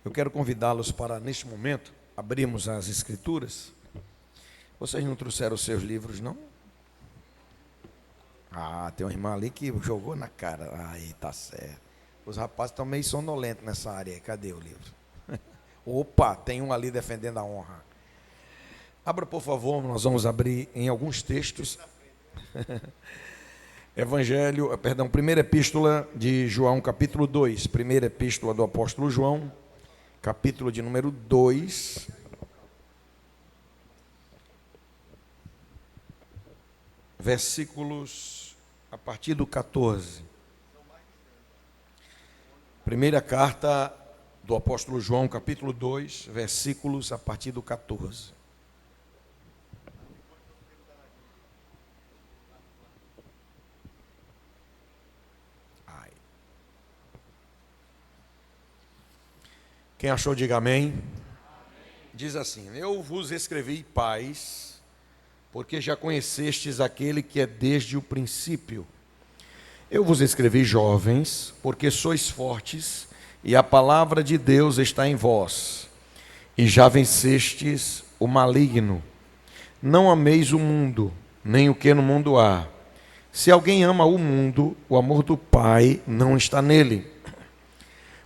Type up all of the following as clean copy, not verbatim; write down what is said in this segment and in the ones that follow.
Eu quero convidá-los para, neste momento, abrirmos as Escrituras. Vocês não trouxeram os seus livros, não? Ah, tem uma irmã ali que jogou na cara. Aí, tá certo. Os rapazes estão meio sonolentos nessa área aí. Cadê o livro? Opa, tem um ali defendendo a honra. Abra, por favor, nós vamos abrir em alguns textos. Primeira epístola de João, capítulo 2. Primeira epístola do apóstolo João, capítulo de número 2. Versículos a partir do 14. Primeira carta do apóstolo João, capítulo 2, versículos a partir do 14. Quem achou, diga amém. Amém. Diz assim: eu vos escrevi paz, porque já conhecestes aquele que é desde o princípio. Eu vos escrevi jovens, porque sois fortes, e a palavra de Deus está em vós, e já vencestes o maligno. Não ameis o mundo, nem o que no mundo há. Se alguém ama o mundo, o amor do Pai não está nele.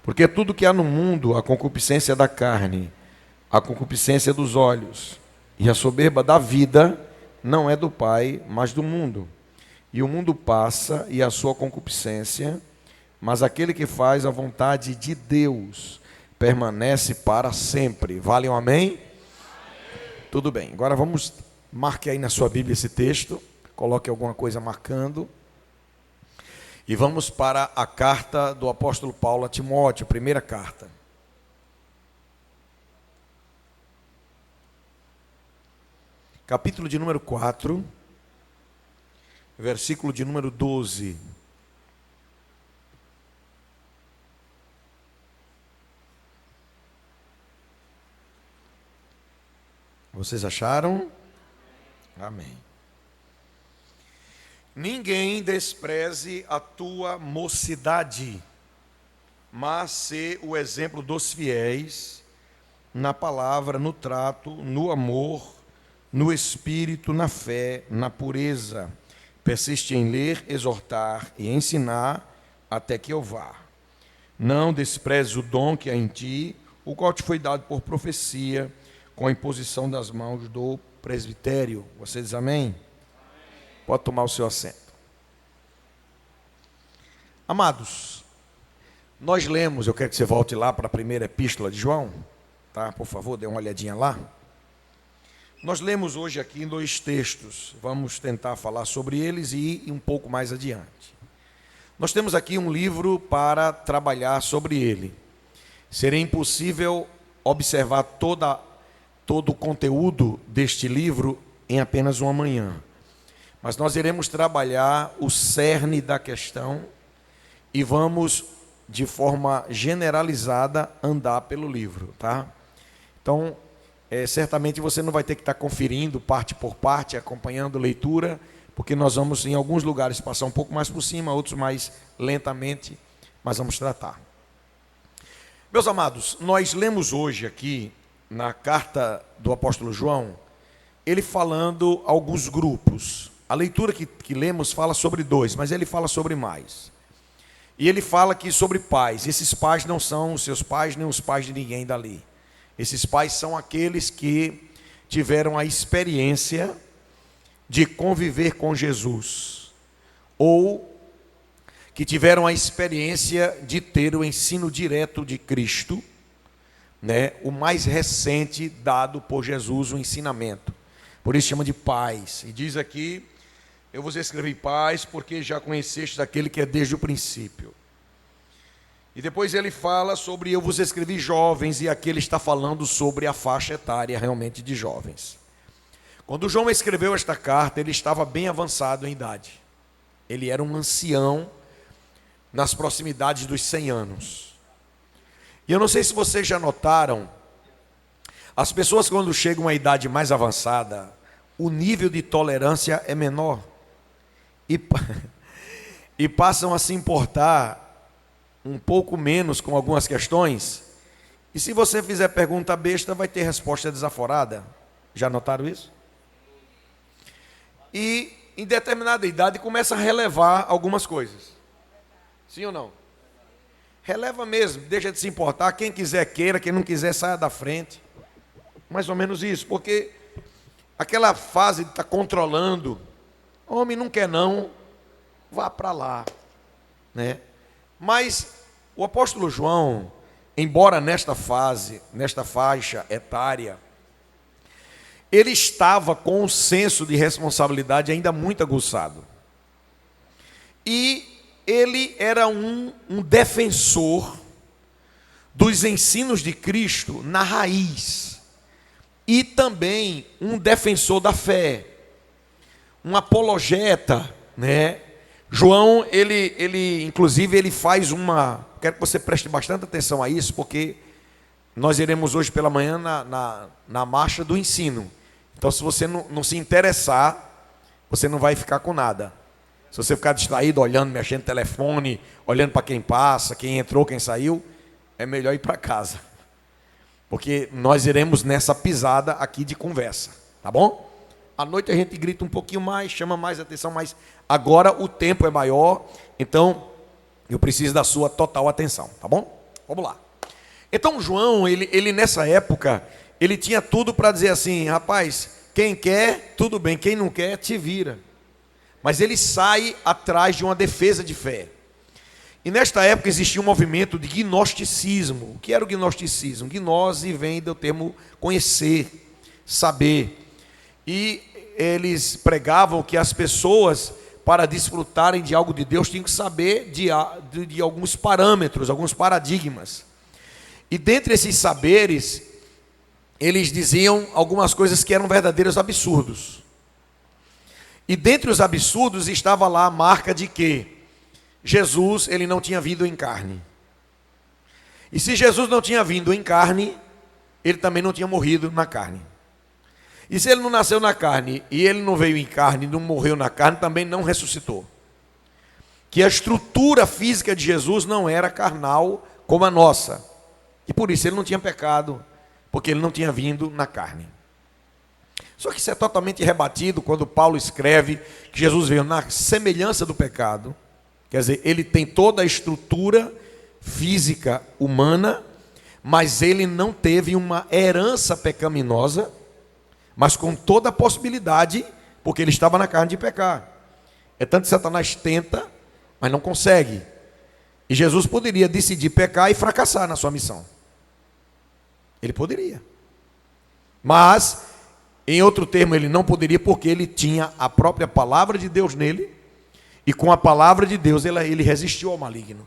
Porque tudo que há no mundo, a concupiscência da carne, a concupiscência dos olhos e a soberba da vida, não é do Pai, mas do mundo. E o mundo passa e a sua concupiscência, mas aquele que faz a vontade de Deus permanece para sempre. Vale um amém? Amém. Tudo bem, agora marque aí na sua Bíblia esse texto, coloque alguma coisa marcando. E vamos para a carta do apóstolo Paulo a Timóteo, primeira carta. Capítulo de número 4, versículo de número 12. Vocês acharam? Amém. Ninguém despreze a tua mocidade, mas sê o exemplo dos fiéis na palavra, no trato, no amor, no espírito, na fé, na pureza. Persiste em ler, exortar e ensinar até que eu vá. Não despreze o dom que há em ti, o qual te foi dado por profecia, com a imposição das mãos do presbitério. Você diz amém? Pode tomar o seu assento. Amados, nós lemos, eu quero que você volte lá para a primeira epístola de João, tá? Por favor, dê uma olhadinha lá. Nós lemos hoje aqui em 2 textos, vamos tentar falar sobre eles e ir um pouco mais adiante. Nós temos aqui um livro para trabalhar sobre ele. Seria impossível observar todo o conteúdo deste livro em apenas uma manhã. Mas nós iremos trabalhar o cerne da questão e vamos, de forma generalizada, andar pelo livro, tá? Então, certamente você não vai ter que estar conferindo parte por parte, acompanhando leitura, porque nós vamos, em alguns lugares, passar um pouco mais por cima, outros mais lentamente, mas vamos tratar. Meus amados, nós lemos hoje aqui, na carta do apóstolo João, ele falando alguns grupos. A leitura que lemos fala sobre 2, mas ele fala sobre mais. E ele fala aqui sobre pais. Esses pais não são os seus pais, nem os pais de ninguém dali. Esses pais são aqueles que tiveram a experiência de conviver com Jesus, ou que tiveram a experiência de ter o ensino direto de Cristo, né? O mais recente dado por Jesus, o ensinamento. Por isso chama de pais. E diz aqui: eu vos escrevi paz, porque já conheceste aquele que é desde o princípio. E depois ele fala sobre eu vos escrevi jovens, e aqui ele está falando sobre a faixa etária realmente de jovens. Quando João escreveu esta carta, ele estava bem avançado em idade. Ele era um ancião nas proximidades dos 100 anos. E eu não sei se vocês já notaram, as pessoas quando chegam a uma idade mais avançada, o nível de tolerância é menor. E passam a se importar um pouco menos com algumas questões E se você fizer pergunta besta, vai ter resposta desaforada. Já notaram isso? E em determinada idade começa a relevar algumas coisas. Sim ou não? Releva mesmo, deixa de se importar. Quem quiser queira, quem não quiser saia da frente. Mais ou menos isso, porque aquela fase de estar controlando, homem não quer não, vá para lá, né? Mas o apóstolo João, embora nesta faixa etária, ele estava com um senso de responsabilidade ainda muito aguçado. E ele era um defensor dos ensinos de Cristo na raiz. E também um defensor da fé. Um apologeta, né? João, inclusive, ele faz quero que você preste bastante atenção a isso, porque nós iremos hoje pela manhã na marcha do ensino. Então, se você não se interessar, você não vai ficar com nada. Se você ficar distraído, olhando, mexendo no telefone, olhando para quem passa, quem entrou, quem saiu, é melhor ir para casa. Porque nós iremos nessa pisada aqui de conversa, tá bom? À noite a gente grita um pouquinho mais, chama mais atenção, mas agora o tempo é maior, então eu preciso da sua total atenção, tá bom? Vamos lá. Então João, ele nessa época, ele tinha tudo para dizer assim, rapaz, quem quer, tudo bem, quem não quer, te vira. Mas ele sai atrás de uma defesa de fé. E nesta época existia um movimento de gnosticismo. O que era o gnosticismo? Gnose vem do termo conhecer, saber. E eles pregavam que as pessoas, para desfrutarem de algo de Deus, tinham que saber de alguns parâmetros, alguns paradigmas. E dentre esses saberes, eles diziam algumas coisas que eram verdadeiros absurdos. E dentre os absurdos estava lá a marca de que Jesus, ele não tinha vindo em carne. E se Jesus não tinha vindo em carne, ele também não tinha morrido na carne. E se ele não nasceu na carne, e ele não veio em carne, não morreu na carne, também não ressuscitou. Que a estrutura física de Jesus não era carnal como a nossa. E por isso ele não tinha pecado, porque ele não tinha vindo na carne. Só que isso é totalmente rebatido quando Paulo escreve que Jesus veio na semelhança do pecado. Quer dizer, ele tem toda a estrutura física humana, mas ele não teve uma herança pecaminosa, mas com toda a possibilidade, porque ele estava na carne de pecar. É tanto que Satanás tenta, mas não consegue. E Jesus poderia decidir pecar e fracassar na sua missão. Ele poderia. Mas, em outro termo, ele não poderia, porque ele tinha a própria palavra de Deus nele, e com a palavra de Deus ele resistiu ao maligno.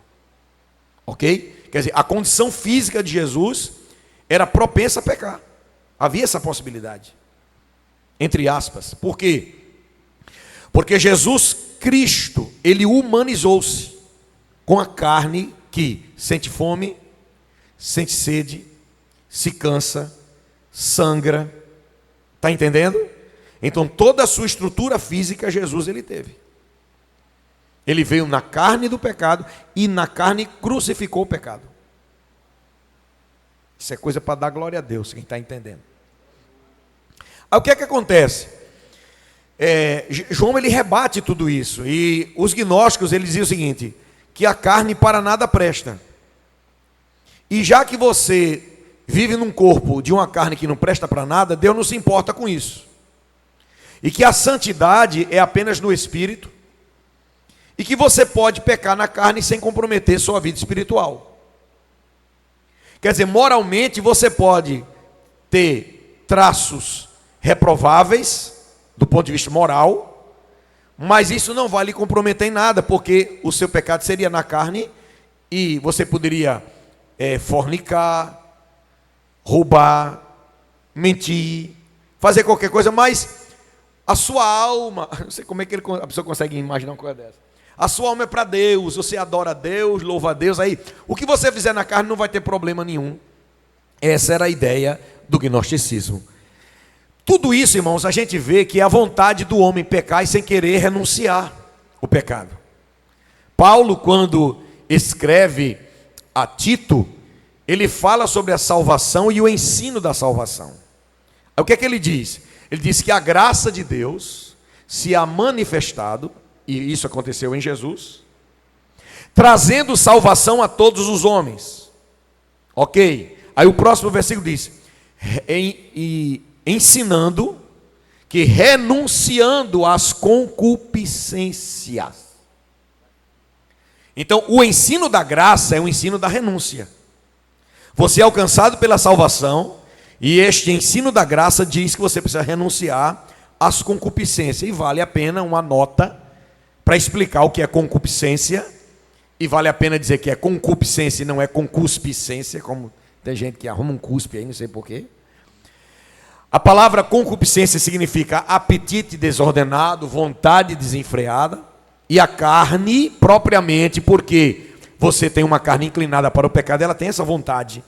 Ok? Quer dizer, a condição física de Jesus era propensa a pecar. Havia essa possibilidade. Entre aspas. Por quê? Porque Jesus Cristo, ele humanizou-se com a carne que sente fome, sente sede, se cansa, sangra. Está entendendo? Então toda a sua estrutura física Jesus ele teve. Ele veio na carne do pecado e na carne crucificou o pecado. Isso é coisa para dar glória a Deus, quem está entendendo. Aí o que é que acontece? João ele rebate tudo isso. E os gnósticos eles diziam o seguinte, que a carne para nada presta. E já que você vive num corpo de uma carne que não presta para nada, Deus não se importa com isso. E que a santidade é apenas no espírito. E que você pode pecar na carne sem comprometer sua vida espiritual. Quer dizer, moralmente você pode ter traços reprováveis, do ponto de vista moral, mas isso não vai lhe comprometer em nada, porque o seu pecado seria na carne, e você poderia fornicar, roubar, mentir, fazer qualquer coisa, mas a sua alma, não sei como é que a pessoa consegue imaginar uma coisa dessa. A sua alma é para Deus, você adora a Deus, louva a Deus, aí o que você fizer na carne não vai ter problema nenhum. Essa era a ideia do gnosticismo. Tudo isso, irmãos, a gente vê que é a vontade do homem pecar e sem querer renunciar o pecado. Paulo, quando escreve a Tito, ele fala sobre a salvação e o ensino da salvação. Aí o que é que ele diz? Ele diz que a graça de Deus se há manifestado, e isso aconteceu em Jesus, trazendo salvação a todos os homens. Ok? Aí o próximo versículo diz, ensinando que renunciando às concupiscências. Então, o ensino da graça é o ensino da renúncia. Você é alcançado pela salvação, e este ensino da graça diz que você precisa renunciar às concupiscências. E vale a pena uma nota para explicar o que é concupiscência, e vale a pena dizer que é concupiscência e não é concupiscência, como tem gente que arruma um cuspe aí, não sei porquê. A palavra concupiscência significa apetite desordenado, vontade desenfreada, e a carne propriamente, porque você tem uma carne inclinada para o pecado, ela tem essa vontade.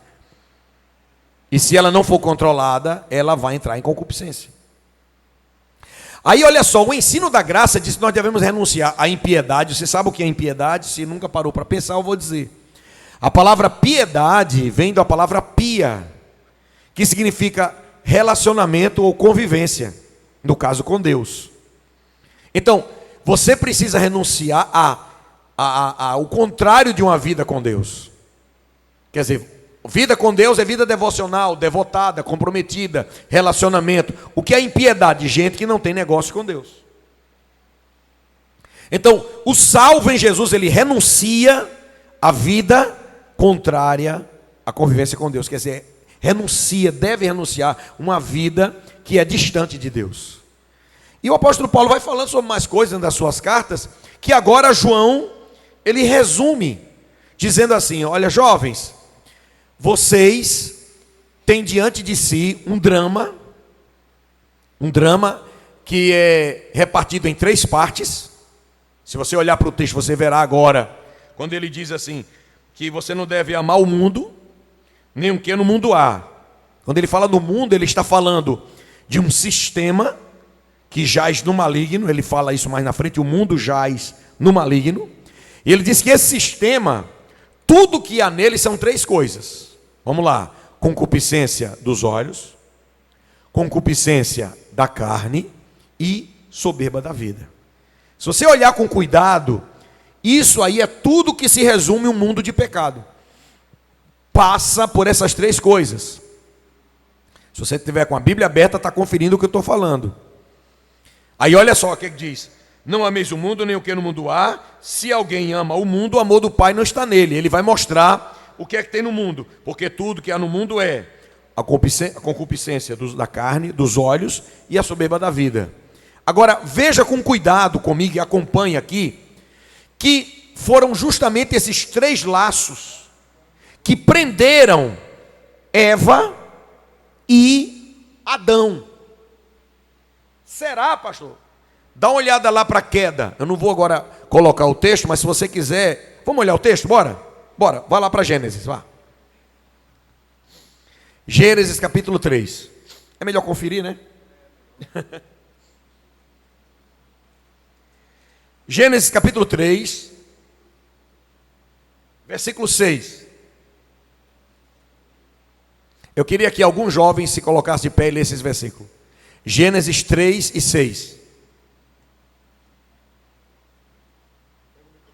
E se ela não for controlada, ela vai entrar em concupiscência. Aí olha só, o ensino da graça diz que nós devemos renunciar à impiedade. Você sabe o que é impiedade? Se nunca parou para pensar, eu vou dizer. A palavra piedade vem da palavra pia, que significa relacionamento ou convivência, no caso com Deus. Então, você precisa renunciar ao contrário de uma vida com Deus. Quer dizer, vida com Deus é vida devocional, devotada, comprometida, relacionamento. O que é impiedade? Gente que não tem negócio com Deus. Então, o salvo em Jesus, ele renuncia à vida contrária à convivência com Deus. Quer dizer, deve renunciar uma vida que é distante de Deus. E o apóstolo Paulo vai falando sobre mais coisas das suas cartas, que agora João, ele resume, dizendo assim, olha jovens, vocês têm diante de si um drama que é repartido em 3 partes. Se você olhar para o texto, você verá agora, quando ele diz assim, que você não deve amar o mundo, nem o que no mundo há. Quando ele fala do mundo, ele está falando de um sistema que jaz no maligno, ele fala isso mais na frente, o mundo jaz no maligno, e ele diz que esse sistema, tudo que há nele são 3 coisas. Vamos lá, concupiscência dos olhos, concupiscência da carne e soberba da vida. Se você olhar com cuidado, isso aí é tudo que se resume um mundo de pecado. Passa por essas 3 coisas. Se você estiver com a Bíblia aberta, está conferindo o que eu estou falando. Aí olha só o que diz: não ameis o mundo, nem o que no mundo há. Se alguém ama o mundo, o amor do Pai não está nele. Ele vai mostrar o que é que tem no mundo, porque tudo que há no mundo é a concupiscência da carne, dos olhos e a soberba da vida. Agora, veja com cuidado comigo e acompanhe aqui, que foram justamente esses 3 laços que prenderam Eva e Adão. Será, pastor? Dá uma olhada lá para a queda. Eu não vou agora colocar o texto, mas se você quiser, vamos olhar o texto, bora? Bora, vai lá para Gênesis, vá. Gênesis capítulo 3. É melhor conferir, né? Gênesis capítulo 3, versículo 6. Eu queria que alguns jovens se colocassem de pé e lessem esse versículo. Gênesis 3 e 6.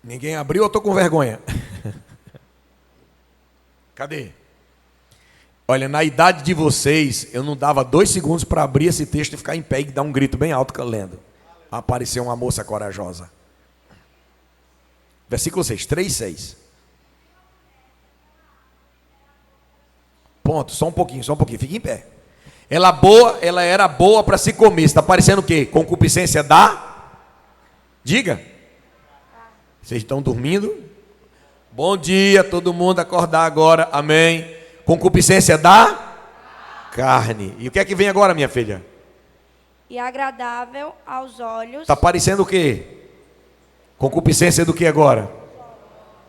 Ninguém abriu, eu estou com vergonha. Cadê? Olha, na idade de vocês, eu não dava 2 segundos para abrir esse texto e ficar em pé e dar um grito bem alto lendo. Apareceu uma moça corajosa. Versículo 6, 3, 6. Ponto, só um pouquinho, fique em pé. Ela era boa para se comer. Está parecendo o quê? Concupiscência da? Diga. Vocês estão dormindo? Bom dia, todo mundo acordar agora, amém. Concupiscência da carne. E o que é que vem agora, minha filha? E agradável aos olhos. Está parecendo o quê? Concupiscência do que agora?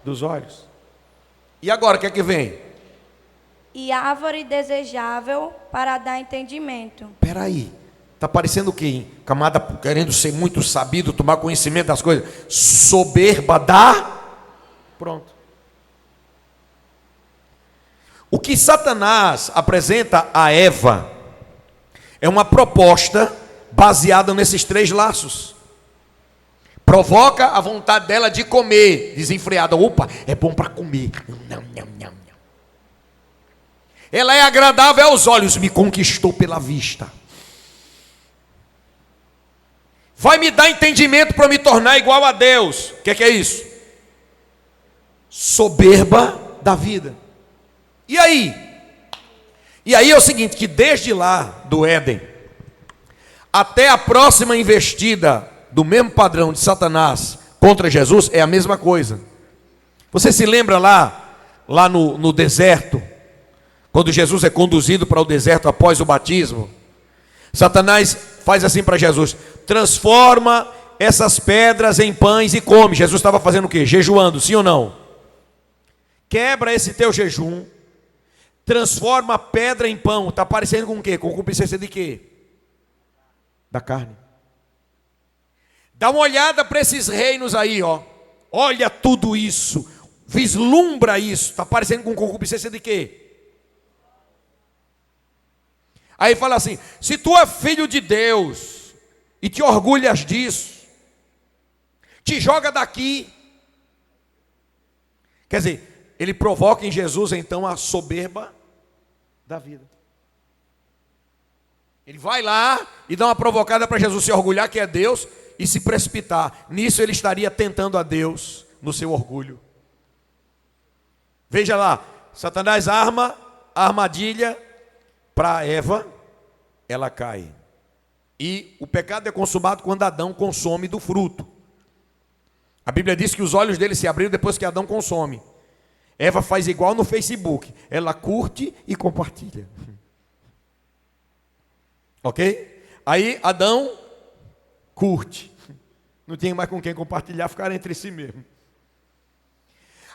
Dos olhos. E agora, o que é que vem? E árvore desejável para dar entendimento. Espera aí. Está parecendo o quê, hein? Camada querendo ser muito sabido, tomar conhecimento das coisas. Soberba da... Pronto. O que Satanás apresenta a Eva é uma proposta baseada nesses 3 laços. Provoca a vontade dela de comer, desenfreada. Opa, é bom para comer. Não, não, não, não. Ela é agradável aos olhos, me conquistou pela vista. Vai me dar entendimento para me tornar igual a Deus. O que é isso? Soberba da vida. E aí? E aí é o seguinte, que desde lá do Éden até a próxima investida do mesmo padrão de Satanás contra Jesus é a mesma coisa. Você se lembra lá no deserto, quando Jesus é conduzido para o deserto após o batismo? Satanás faz assim para Jesus: transforma essas pedras em pães e come. Jesus estava fazendo o quê? Jejuando, sim ou não? Quebra esse teu jejum, transforma a pedra em pão. Está parecendo com o quê? Com concupiscência de quê? Da carne. Dá uma olhada para esses reinos aí, ó. Olha tudo isso, vislumbra isso. Está parecendo com concupiscência de quê? Aí fala assim: se tu é filho de Deus e te orgulhas disso, te joga daqui. Quer dizer, ele provoca em Jesus então a soberba da vida. Ele vai lá e dá uma provocada para Jesus se orgulhar que é Deus e se precipitar. Nisso ele estaria tentando a Deus no seu orgulho. Veja lá, Satanás arma a armadilha para Eva, ela cai. E o pecado é consumado quando Adão consome do fruto. A Bíblia diz que os olhos dele se abriram depois que Adão consome. Eva faz igual no Facebook, ela curte e compartilha. Ok? Aí Adão curte. Não tinha mais com quem compartilhar, ficaram entre si mesmo.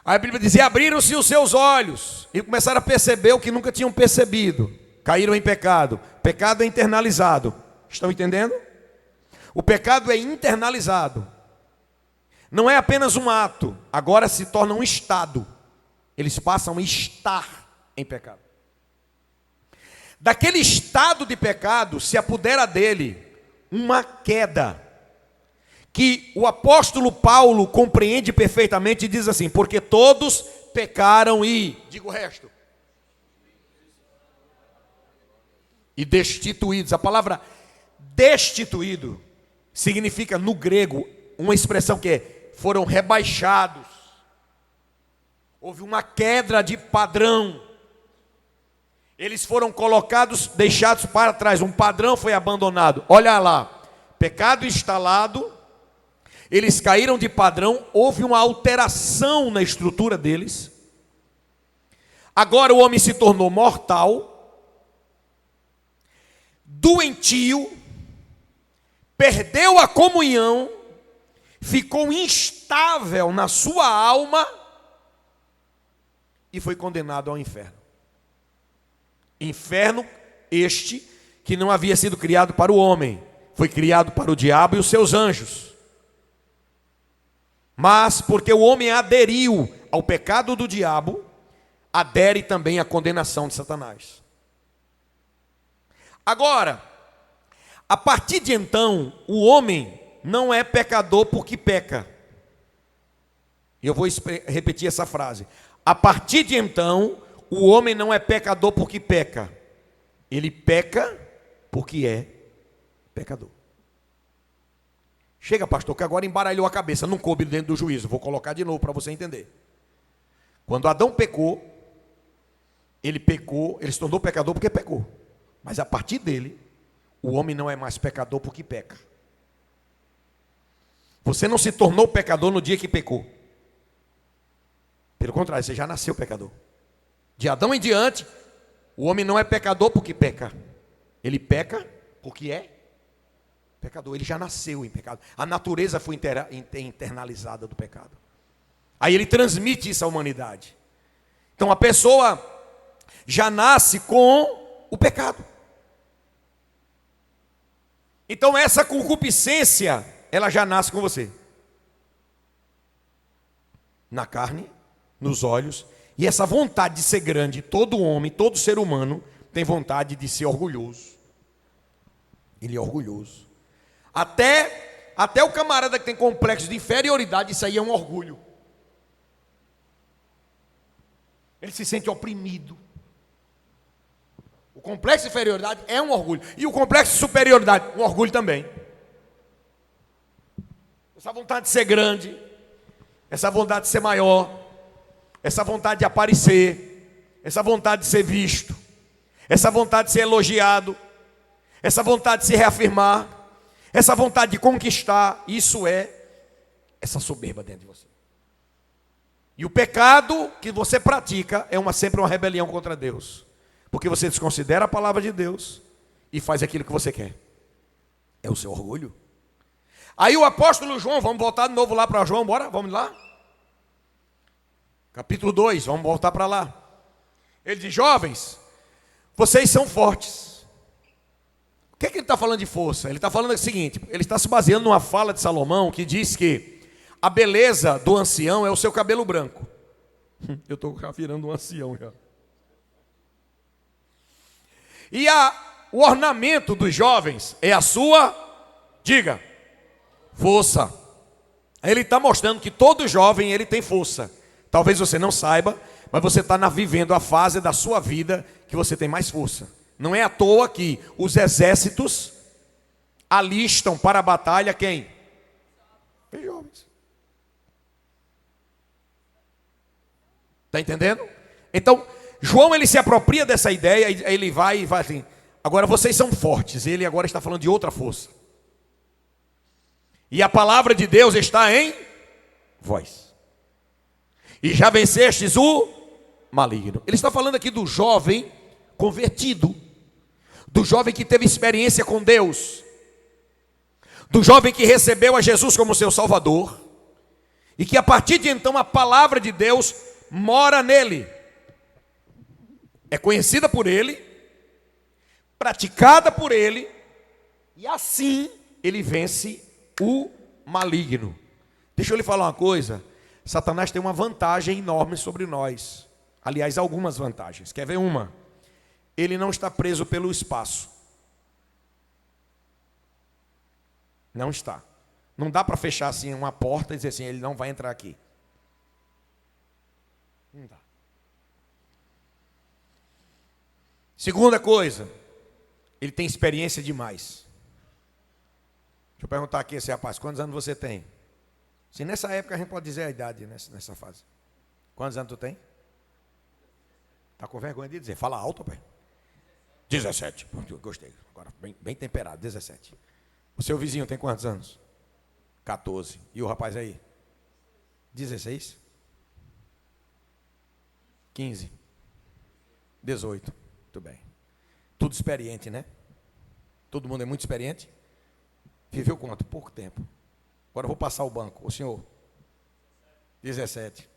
Aí a Bíblia diz: e abriram-se os seus olhos e começaram a perceber o que nunca tinham percebido. Caíram em pecado. Pecado é internalizado. Estão entendendo? O pecado é internalizado. Não é apenas um ato, agora se torna um estado. Eles passam a estar em pecado. Daquele estado de pecado se apodera dele uma queda, que o apóstolo Paulo compreende perfeitamente e diz assim: porque todos pecaram e, diga o resto, e destituídos. A palavra destituído significa no grego uma expressão que é: foram rebaixados. Houve uma queda de padrão. Eles foram colocados, deixados para trás. Um padrão foi abandonado. Olha lá, pecado instalado. Eles caíram de padrão. Houve uma alteração na estrutura deles. Agora o homem se tornou mortal, doentio, perdeu a comunhão, ficou instável na sua alma e foi condenado ao inferno. Inferno este que não havia sido criado para o homem, foi criado para o diabo e os seus anjos. Mas porque o homem aderiu ao pecado do diabo, adere também à condenação de Satanás. Agora, a partir de então, o homem não é pecador porque peca. E eu vou repetir essa frase. A partir de então, o homem não é pecador porque peca. Ele peca porque é pecador. Chega, pastor, que agora embaralhou a cabeça, não coube dentro do juízo. Vou colocar de novo para você entender. Quando Adão pecou, ele se tornou pecador porque pecou. Mas a partir dele, o homem não é mais pecador porque peca. Você não se tornou pecador no dia que pecou. Pelo contrário, você já nasceu pecador. De Adão em diante, o homem não é pecador porque peca. Ele peca porque é pecador. Ele já nasceu em pecado. A natureza foi internalizada do pecado. Aí ele transmite isso à humanidade. Então a pessoa já nasce com o pecado. Então essa concupiscência, ela já nasce com você. Na carne, nos olhos E essa vontade de ser grande, todo homem, todo ser humano tem vontade de ser orgulhoso. Ele é orgulhoso. Até o camarada que tem complexo de inferioridade, isso aí é um orgulho. Ele se sente oprimido. O complexo de inferioridade é um orgulho. E o complexo de superioridade, um orgulho também. Essa vontade de ser grande, essa vontade de ser maior, essa vontade de aparecer, essa vontade de ser visto, essa vontade de ser elogiado, essa vontade de se reafirmar, essa vontade de conquistar, isso é essa soberba dentro de você. E o pecado que você pratica é sempre uma rebelião contra Deus. Porque você desconsidera a palavra de Deus e faz aquilo que você quer. É o seu orgulho. Aí o apóstolo João, vamos voltar de novo lá para João, bora? Vamos lá? Capítulo 2, vamos voltar para lá. Ele diz: jovens, vocês são fortes. O que é que ele está falando de força? Ele está falando o seguinte, ele está se baseando numa fala de Salomão que diz que a beleza do ancião é o seu cabelo branco. Eu estou já virando um ancião já. E o ornamento dos jovens é a sua, diga, força. Ele está mostrando que todo jovem ele tem força. Talvez você não saiba, mas você está vivendo a fase da sua vida que você tem mais força. Não é à toa que os exércitos alistam para a batalha quem? Os jovens. Está entendendo? Então, João ele se apropria dessa ideia, ele vai e vai assim, agora vocês são fortes, ele agora está falando de outra força. E a palavra de Deus está em vós. E já vencestes o maligno. Ele está falando aqui do jovem convertido, do jovem que teve experiência com Deus, do jovem que recebeu a Jesus como seu Salvador, e que a partir de então a palavra de Deus mora nele, é conhecida por ele, praticada por ele, e assim ele vence o maligno. Deixa eu lhe falar uma coisa, Satanás tem uma vantagem enorme sobre nós, aliás, algumas vantagens. Quer ver uma? Ele não está preso pelo espaço. Não está. Não dá para fechar assim uma porta e dizer assim, ele não vai entrar aqui. Não dá. Segunda coisa, ele tem experiência demais. Deixa eu perguntar aqui a esse rapaz, quantos anos você tem? Se nessa época a gente pode dizer a idade nessa fase. Quantos anos tu tem? Está com vergonha de dizer, fala alto, pai. 17, gostei, agora bem temperado, 17. O seu vizinho tem quantos anos? 14. E o rapaz aí? 16? 15? 18. Muito bem. Tudo experiente, né? Todo mundo é muito experiente. Viveu quanto? Pouco tempo. Agora eu vou passar o banco. O senhor? 17.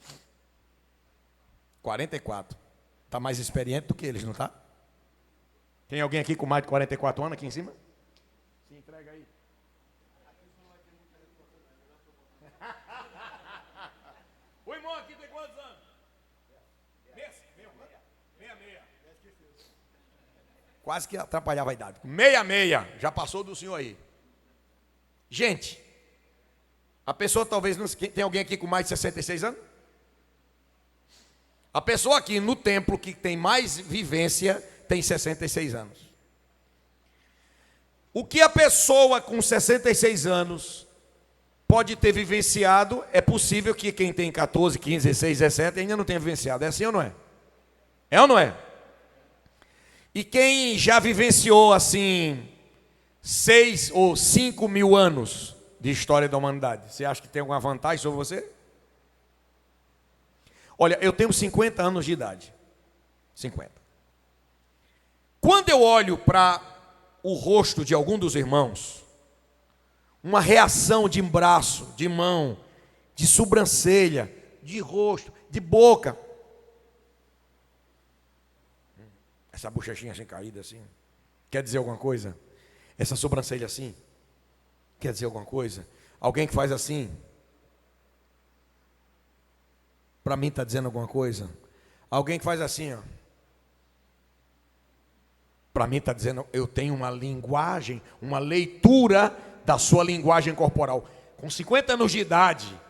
44. Está mais experiente do que eles, não está? Tem alguém aqui com mais de 44 anos aqui em cima? Se entrega aí. O irmão aqui tem quantos anos? 66. Quase que atrapalhava a idade. 66. Já passou do senhor aí. Gente, a pessoa talvez não... Tem alguém aqui com mais de 66 anos? A pessoa aqui no templo que tem mais vivência tem 66 anos. O que a pessoa com 66 anos pode ter vivenciado, é possível que quem tem 14, 15, 16, 17 ainda não tenha vivenciado. É assim ou não é? É ou não é? E quem já vivenciou assim 6 ou 5 mil anos de história da humanidade, você acha que tem alguma vantagem sobre você? Olha, eu tenho 50 anos de idade. 50. Quando eu olho para o rosto de algum dos irmãos, uma reação de braço, de mão, de sobrancelha, de rosto, de boca. Essa bochechinha assim caída assim, quer dizer alguma coisa? Essa sobrancelha assim, quer dizer alguma coisa? Alguém que faz assim, para mim está dizendo alguma coisa? Alguém que faz assim, ó. Para mim está dizendo, eu tenho uma linguagem, uma leitura da sua linguagem corporal. Com 50 anos de idade,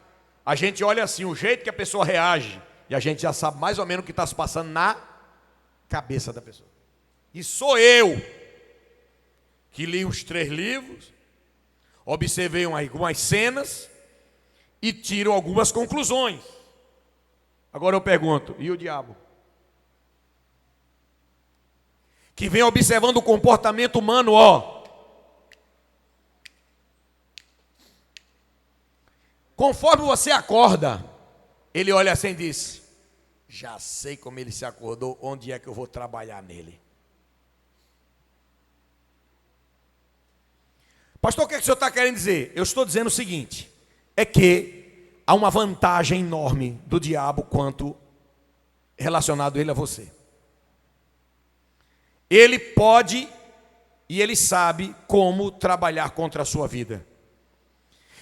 a gente olha assim, o jeito que a pessoa reage, e a gente já sabe mais ou menos o que está se passando na cabeça da pessoa. E sou eu, que li os 3 livros, observei algumas cenas, e tiro algumas conclusões. Agora eu pergunto, e o diabo? Que vem observando o comportamento humano, ó. Conforme você acorda, ele olha assim e diz, já sei como ele se acordou, onde é que eu vou trabalhar nele. Pastor, o que é que o senhor está querendo dizer? Eu estou dizendo o seguinte, é que há uma vantagem enorme do diabo quanto relacionado ele a você. Ele pode e ele sabe como trabalhar contra a sua vida.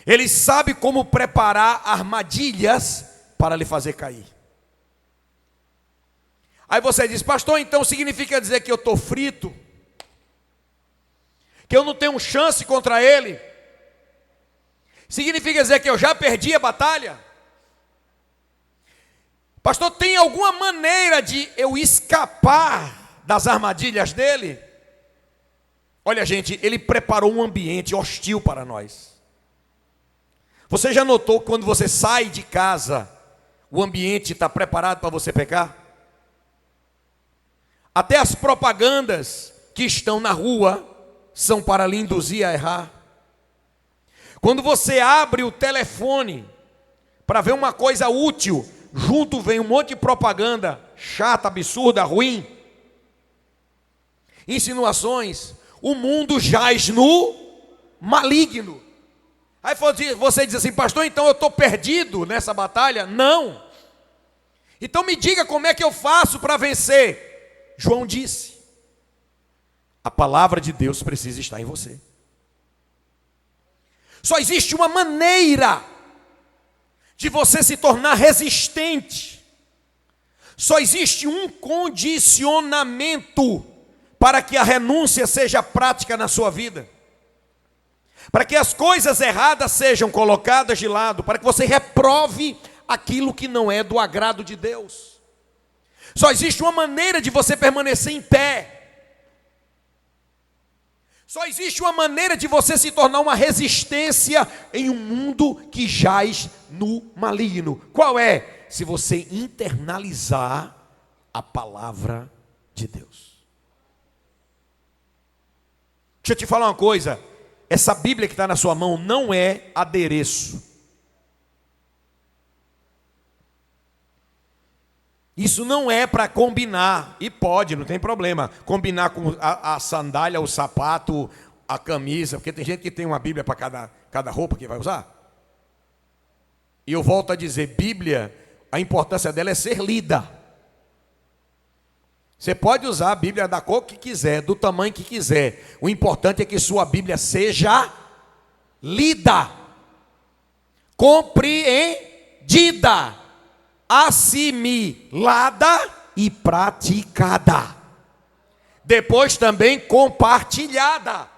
Ele sabe como preparar armadilhas para lhe fazer cair. Aí você diz, pastor, então significa dizer que eu estou frito? Que eu não tenho chance contra ele? Significa dizer que eu já perdi a batalha? Pastor, tem alguma maneira de eu escapar das armadilhas dele? Olha, gente, ele preparou um ambiente hostil para nós. Você já notou que quando você sai de casa, o ambiente está preparado para você pecar? Até as propagandas que estão na rua são para lhe induzir a errar. Quando você abre o telefone para ver uma coisa útil, junto vem um monte de propaganda chata, absurda, ruim. Insinuações. O mundo jaz no maligno. Aí você diz assim, pastor, então eu estou perdido nessa batalha? Não. Então me diga como é que eu faço para vencer. João disse, a palavra de Deus precisa estar em você. Só existe uma maneira de você se tornar resistente. Só existe um condicionamento para que a renúncia seja prática na sua vida. Para que as coisas erradas sejam colocadas de lado, para que você reprove aquilo que não é do agrado de Deus. Só existe uma maneira de você permanecer em pé. Só existe uma maneira de você se tornar uma resistência em um mundo que jaz no maligno. Qual é? Se você internalizar a palavra de Deus. Deixa eu te falar uma coisa. Essa Bíblia que está na sua mão não é adereço. Isso não é para combinar, e pode, não tem problema, combinar com a sandália, o sapato, a camisa, porque tem gente que tem uma Bíblia para cada roupa que vai usar. E eu volto a dizer, Bíblia, a importância dela é ser lida. Você pode usar a Bíblia da cor que quiser, do tamanho que quiser. O importante é que sua Bíblia seja lida, compreendida, assimilada e praticada. Depois também compartilhada.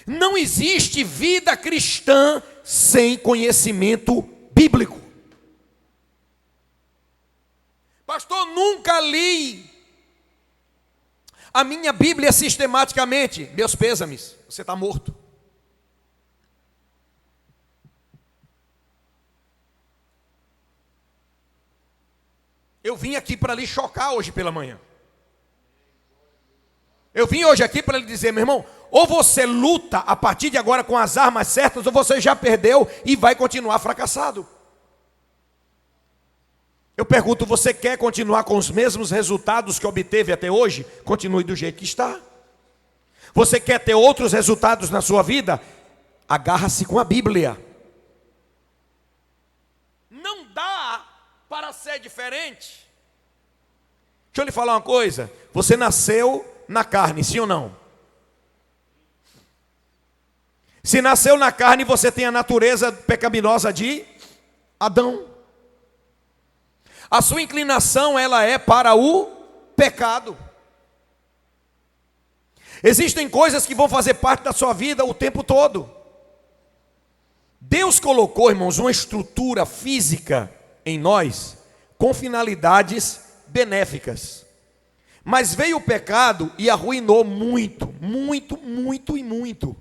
Não existe vida cristã sem conhecimento bíblico. Pastor, nunca li a minha Bíblia sistematicamente. Meus pêsames, você está morto. Eu vim aqui para lhe chocar hoje pela manhã. Eu vim hoje aqui para lhe dizer, meu irmão, ou você luta a partir de agora com as armas certas, ou você já perdeu e vai continuar fracassado. Eu pergunto, você quer continuar com os mesmos resultados que obteve até hoje? Continue do jeito que está. Você quer ter outros resultados na sua vida? Agarra-se com a Bíblia. Não dá para ser diferente. Deixa eu lhe falar uma coisa. Você nasceu na carne, sim ou não? Se nasceu na carne, você tem a natureza pecaminosa de Adão. A sua inclinação, ela é para o pecado. Existem coisas que vão fazer parte da sua vida o tempo todo. Deus colocou, irmãos, uma estrutura física em nós com finalidades benéficas. Mas veio o pecado e arruinou muito, muito, muito e muito.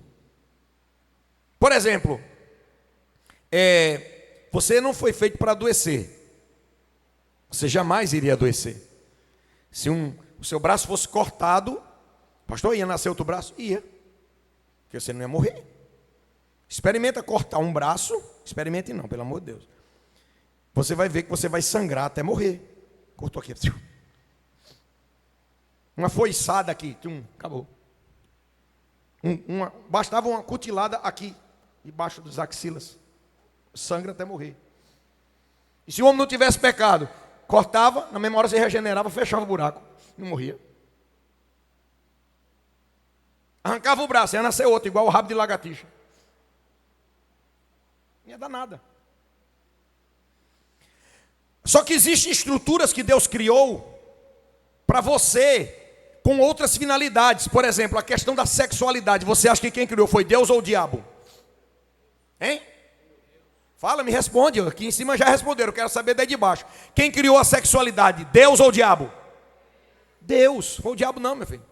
Por exemplo, você não foi feito para adoecer. Você jamais iria adoecer. Se o seu braço fosse cortado, pastor, ia nascer outro braço? Ia. Porque você não ia morrer. Experimenta cortar um braço. Experimente não, pelo amor de Deus. Você vai ver que você vai sangrar até morrer. Cortou aqui. Uma foiçada aqui. Acabou. Bastava uma cutilada aqui, debaixo dos axilas. Sangra até morrer. E se o homem não tivesse pecado, cortava, na mesma hora você regenerava, fechava o buraco. Não morria. Arrancava o braço, ia nascer outro, igual o rabo de lagartixa. Não ia dar nada. Só que existem estruturas que Deus criou para você, com outras finalidades. Por exemplo, a questão da sexualidade. Você acha que quem criou foi Deus ou o diabo? Hein? Fala, me responde. Aqui em cima já responderam, eu quero saber daí de baixo. Quem criou a sexualidade? Deus ou o diabo? Deus. Foi o diabo não, meu filho.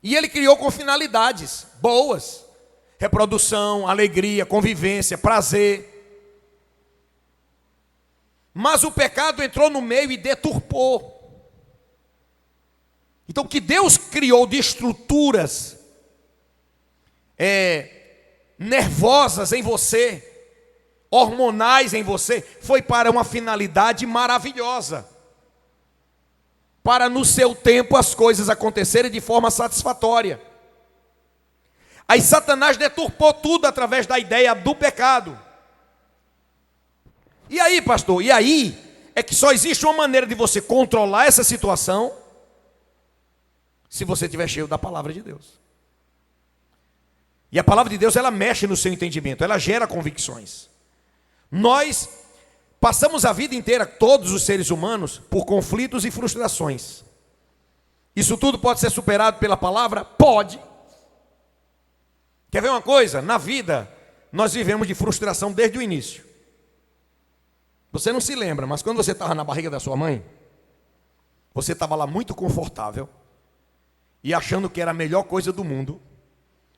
E ele criou com finalidades boas. Reprodução, alegria, convivência, prazer. Mas o pecado entrou no meio e deturpou. Então o que Deus criou de estruturas nervosas em você, hormonais em você, foi para uma finalidade maravilhosa. Para no seu tempo as coisas acontecerem de forma satisfatória. Aí Satanás deturpou tudo através da ideia do pecado. E aí, pastor? E aí é que só existe uma maneira de você controlar essa situação, se você estiver cheio da palavra de Deus. E a palavra de Deus, ela mexe no seu entendimento, ela gera convicções. Nós passamos a vida inteira, todos os seres humanos, por conflitos e frustrações. Isso tudo pode ser superado pela palavra? Pode. Quer ver uma coisa? Na vida, nós vivemos de frustração desde o início. Você não se lembra, mas quando você estava na barriga da sua mãe, você estava lá muito confortável e achando que era a melhor coisa do mundo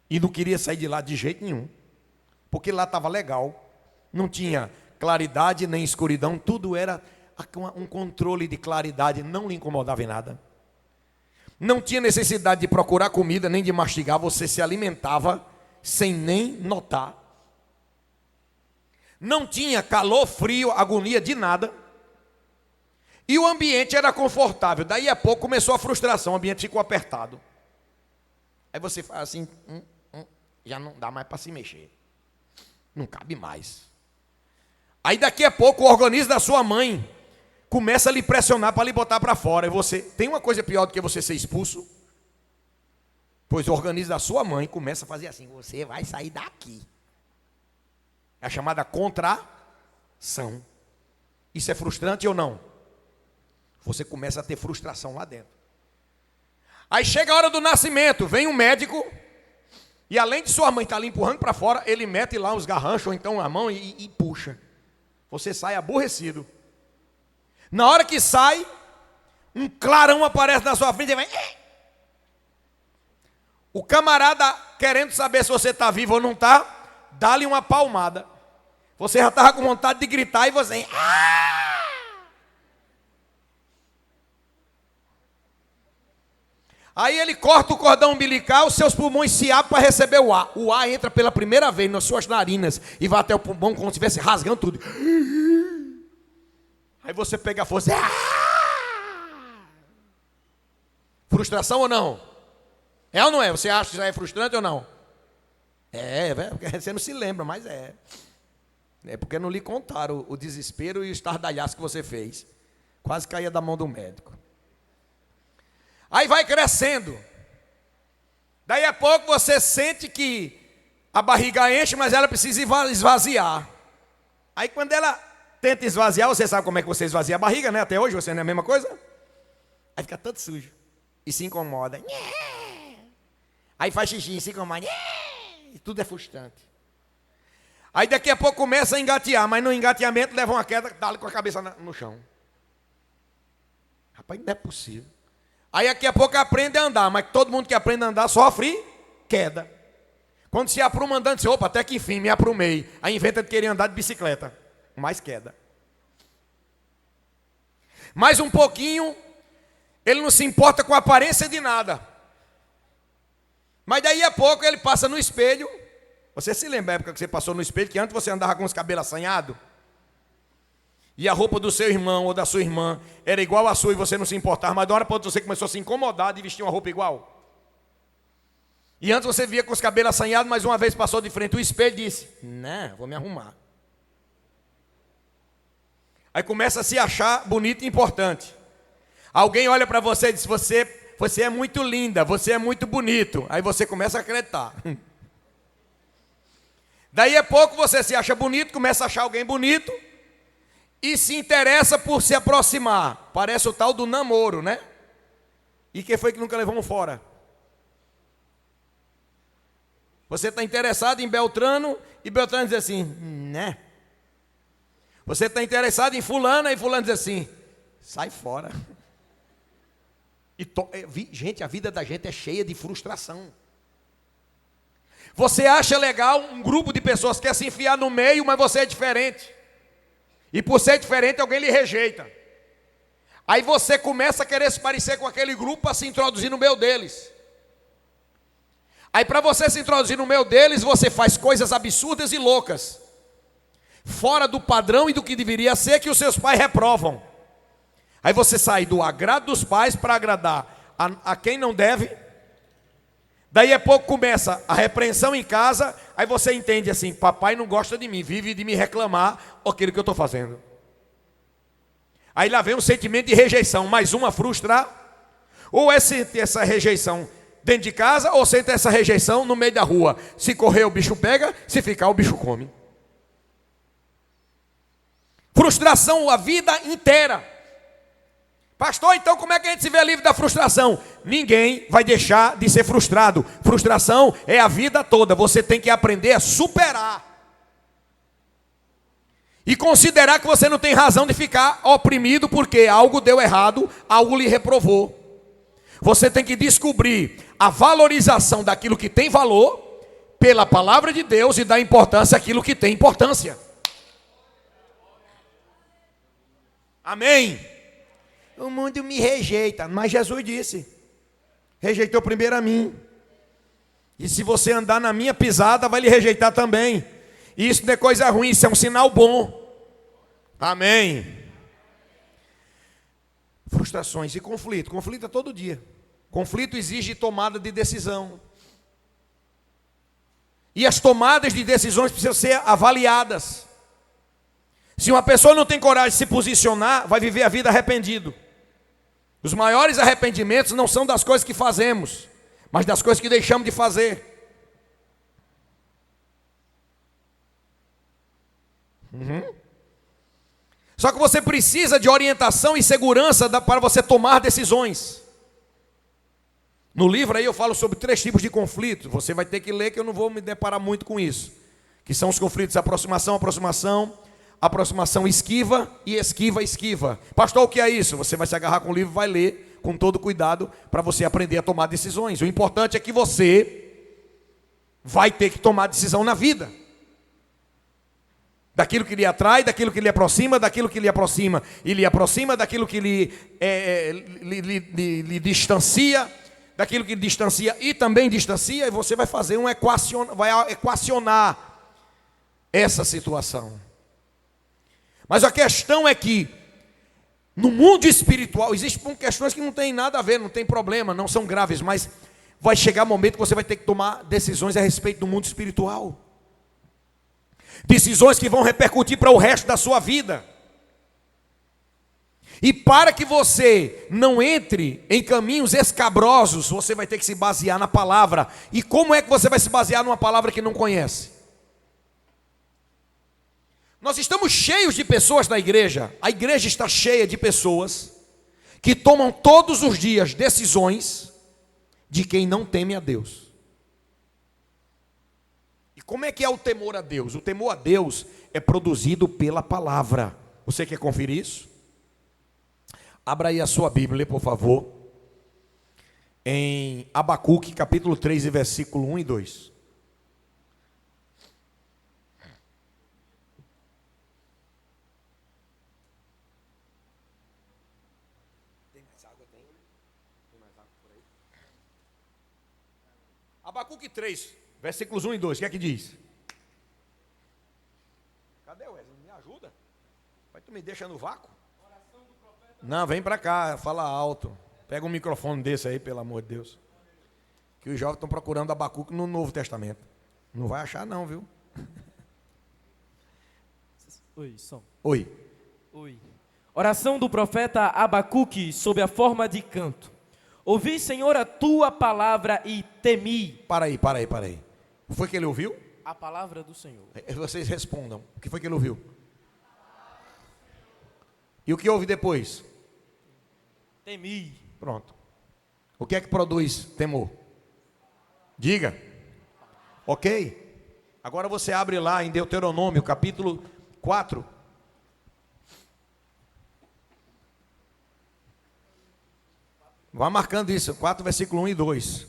e não queria sair de lá de jeito nenhum, porque lá estava legal, não tinha claridade nem escuridão, tudo era um controle de claridade, não lhe incomodava em nada. Não tinha necessidade de procurar comida nem de mastigar, você se alimentava sem nem notar. Não tinha calor, frio, agonia de nada. E o ambiente era confortável. Daí a pouco começou a frustração, o ambiente ficou apertado. Aí você faz assim, já não dá mais para se mexer. Não cabe mais. Aí daqui a pouco o organismo da sua mãe começa a lhe pressionar para lhe botar para fora. E você, tem uma coisa pior do que você ser expulso? Pois o organismo da sua mãe começa a fazer assim, você vai sair daqui. É a chamada contração. Isso é frustrante ou não? Você começa a ter frustração lá dentro. Aí chega a hora do nascimento, vem um médico, e além de sua mãe estar lhe empurrando para fora, ele mete lá os garranchos, ou então a mão e puxa. Você sai aborrecido. Na hora que sai, um clarão aparece na sua frente e vai... O camarada, querendo saber se você está vivo ou não está, dá-lhe uma palmada. Você já estava com vontade de gritar e você... Aí ele corta o cordão umbilical, seus pulmões se abrem para receber o ar. O ar entra pela primeira vez nas suas narinas e vai até o pulmão como se estivesse rasgando tudo. Aí você pega a força. Frustração ou não? É ou não é? Você acha que isso é frustrante ou não? Porque você não se lembra, mas é. É porque não lhe contaram o desespero e o estardalhaço que você fez. Quase caía da mão do médico. Aí vai crescendo. Daí a pouco você sente que a barriga enche, mas ela precisa esvaziar. Aí quando ela tenta esvaziar, você sabe como é que você esvazia a barriga, né? Até hoje você não é a mesma coisa. Aí fica todo sujo e se incomoda. Aí faz xixi e se incomoda. E tudo é frustrante. Aí daqui a pouco começa a engatear, mas no engateamento leva uma queda, dá com a cabeça no chão. Rapaz, não é possível. Aí daqui a pouco aprende a andar, mas todo mundo que aprende a andar sofre queda. Quando se apruma andando, diz, opa, até que enfim me aprumei. Aí inventa de querer andar de bicicleta. Mais queda. Mais um pouquinho, ele não se importa com a aparência de nada. Mas daí a pouco ele passa no espelho. Você se lembra da época que você passou no espelho, que antes você andava com os cabelos assanhados? E a roupa do seu irmão ou da sua irmã era igual à sua e você não se importava, mas de uma hora para outra você começou a se incomodar de vestir uma roupa igual. E antes você via com os cabelos assanhados, mas uma vez passou de frente o espelho e disse, não, vou me arrumar. Aí começa a se achar bonito e importante. Alguém olha para você e diz, você é muito linda, você é muito bonito. Aí você começa a acreditar. Daí a pouco você se acha bonito, começa a achar alguém bonito e se interessa por se aproximar. Parece o tal do namoro, né? E quem foi que nunca levou um fora? Você está interessado em Beltrano e Beltrano diz assim, né? Você está interessado em fulana e fulano diz assim, sai fora. Gente, a vida da gente é cheia de frustração. Você acha legal um grupo de pessoas que quer se enfiar no meio, mas você é diferente. E por ser diferente, alguém lhe rejeita. Aí você começa a querer se parecer com aquele grupo para se introduzir no meio deles. Aí para você se introduzir no meio deles, você faz coisas absurdas e loucas. Fora do padrão e do que deveria ser, que os seus pais reprovam. Aí você sai do agrado dos pais para agradar a quem não deve. Daí a pouco começa a repreensão em casa, aí você entende assim, papai não gosta de mim, vive de me reclamar aquilo que eu estou fazendo. Aí lá vem um sentimento de rejeição, mais uma frustrar, ou é sentir essa rejeição dentro de casa, ou sente essa rejeição no meio da rua. Se correr o bicho pega, se ficar o bicho come. Frustração a vida inteira. Pastor, então como é que a gente se vê livre da frustração? Ninguém vai deixar de ser frustrado. Frustração é a vida toda. Você tem que aprender a superar. E considerar que você não tem razão de ficar oprimido porque algo deu errado, algo lhe reprovou. Você tem que descobrir a valorização daquilo que tem valor pela palavra de Deus e dar importância àquilo que tem importância. Amém? O mundo me rejeita, mas Jesus disse, rejeitou primeiro a mim. E se você andar na minha pisada, vai lhe rejeitar também. E isso não é coisa ruim, isso é um sinal bom. Amém. Frustrações e conflito. Conflito é todo dia. Conflito exige tomada de decisão. E as tomadas de decisões precisam ser avaliadas. Se uma pessoa não tem coragem de se posicionar, vai viver a vida arrependido. Os maiores arrependimentos não são das coisas que fazemos, mas das coisas que deixamos de fazer. Só que você precisa de orientação e segurança para você tomar decisões. No livro aí eu falo sobre 3 tipos de conflitos. Você vai ter que ler, que eu não vou me deparar muito com isso. Que são os conflitos aproximação, aproximação esquiva e esquiva. Pastor, o que é isso? Você vai se agarrar com o livro e vai ler com todo cuidado para você aprender a tomar decisões. O importante é que você vai ter que tomar decisão na vida. Daquilo que lhe atrai, daquilo que lhe aproxima, daquilo que lhe aproxima e lhe aproxima, daquilo que lhe distancia, daquilo que distancia e também distancia, e você vai fazer vai equacionar essa situação. Mas a questão é que no mundo espiritual existem questões que não tem nada a ver, não tem problema, não são graves, mas vai chegar um momento que você vai ter que tomar decisões a respeito do mundo espiritual. Decisões que vão repercutir para o resto da sua vida. E para que você não entre em caminhos escabrosos, você vai ter que se basear na palavra. E como é que você vai se basear numa palavra que não conhece? Nós estamos cheios de pessoas na igreja. A igreja está cheia de pessoas que tomam todos os dias decisões de quem não teme a Deus. E como é que é o temor a Deus? O temor a Deus é produzido pela palavra. Você quer conferir isso? Abra aí a sua Bíblia, por favor, em Abacuque, capítulo 3, versículo 1 e 2. Abacuque 3, versículos 1 e 2, o que é que diz? Cadê o Wesley? Me ajuda? Vai, tu me deixa no vácuo? Não, vem pra cá, fala alto. Pega um microfone desse aí, pelo amor de Deus. Que os jovens estão procurando Abacuque no Novo Testamento. Não vai achar não, viu? Oi, som. Oi. Oi. Oração do profeta Abacuque sob a forma de canto. Ouvi, Senhor, a tua palavra e temi. Para aí. O que foi que ele ouviu? A palavra do Senhor. Vocês respondam. O que foi que ele ouviu? E o que houve depois? Temi. Pronto. O que é que produz temor? Diga. Ok? Agora você abre lá em Deuteronômio, capítulo 4. Vá marcando isso, 4, versículo 1 e 2. O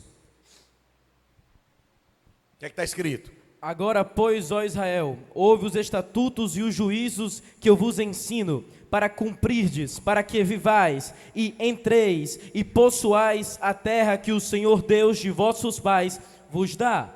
que é que está escrito? Agora, pois, ó Israel, ouve os estatutos e os juízos que eu vos ensino, para cumprirdes, para que vivais, e entreis, e possuais a terra que o Senhor Deus de vossos pais vos dá.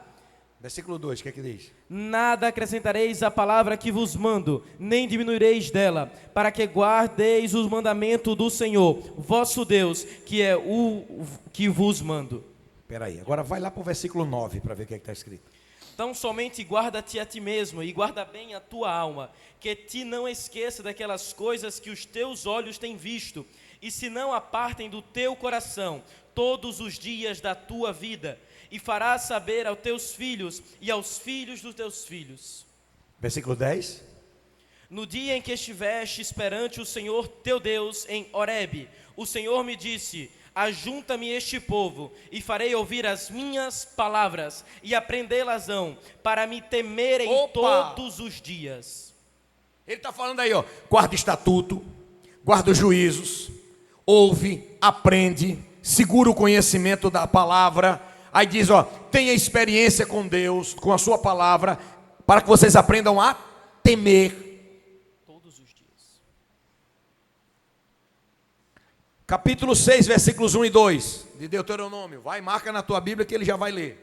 Versículo 2, o que é que diz? Nada acrescentareis à palavra que vos mando, nem diminuireis dela, para que guardeis os mandamentos do Senhor, vosso Deus, que é o que vos mando. Espera aí, agora vai lá para o versículo 9, para ver o que é que está escrito. Então somente guarda-te a ti mesmo, e guarda bem a tua alma, que te não esqueça daquelas coisas que os teus olhos têm visto, e se não apartem do teu coração, todos os dias da tua vida, e farás saber aos teus filhos e aos filhos dos teus filhos. Versículo 10. No dia em que estiveste perante o Senhor teu Deus em Horebe, o Senhor me disse: ajunta-me este povo, e farei ouvir as minhas palavras, e aprendê-las-ão, para me temerem todos os dias. Ele está falando aí, ó, guarda estatuto, guarda os juízos, ouve, aprende, segura o conhecimento da palavra. Aí diz, ó, tenha experiência com Deus, com a sua palavra, para que vocês aprendam a temer. Todos os dias. Capítulo 6, versículos 1 e 2, de Deuteronômio. Vai, marca na tua Bíblia que ele já vai ler.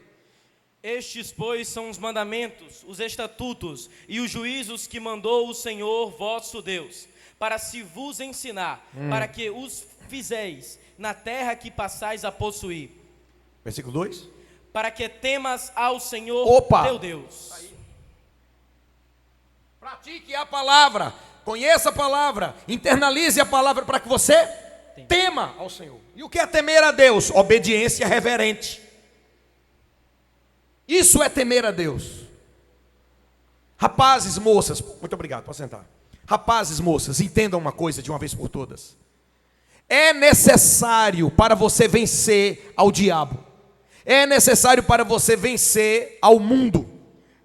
Estes, pois, são os mandamentos, os estatutos e os juízos que mandou o Senhor vosso Deus, para se vos ensinar, para que os fizeis na terra que passais a possuir. Versículo 2. Para que temas ao Senhor teu Deus. Pratique a palavra, conheça a palavra, internalize a palavra para que você tema ao Senhor. E o que é temer a Deus? Obediência reverente. Isso é temer a Deus. Rapazes, moças, muito obrigado, pode sentar. Rapazes, moças, entendam uma coisa de uma vez por todas. É necessário para você vencer ao diabo. É necessário para você vencer ao mundo.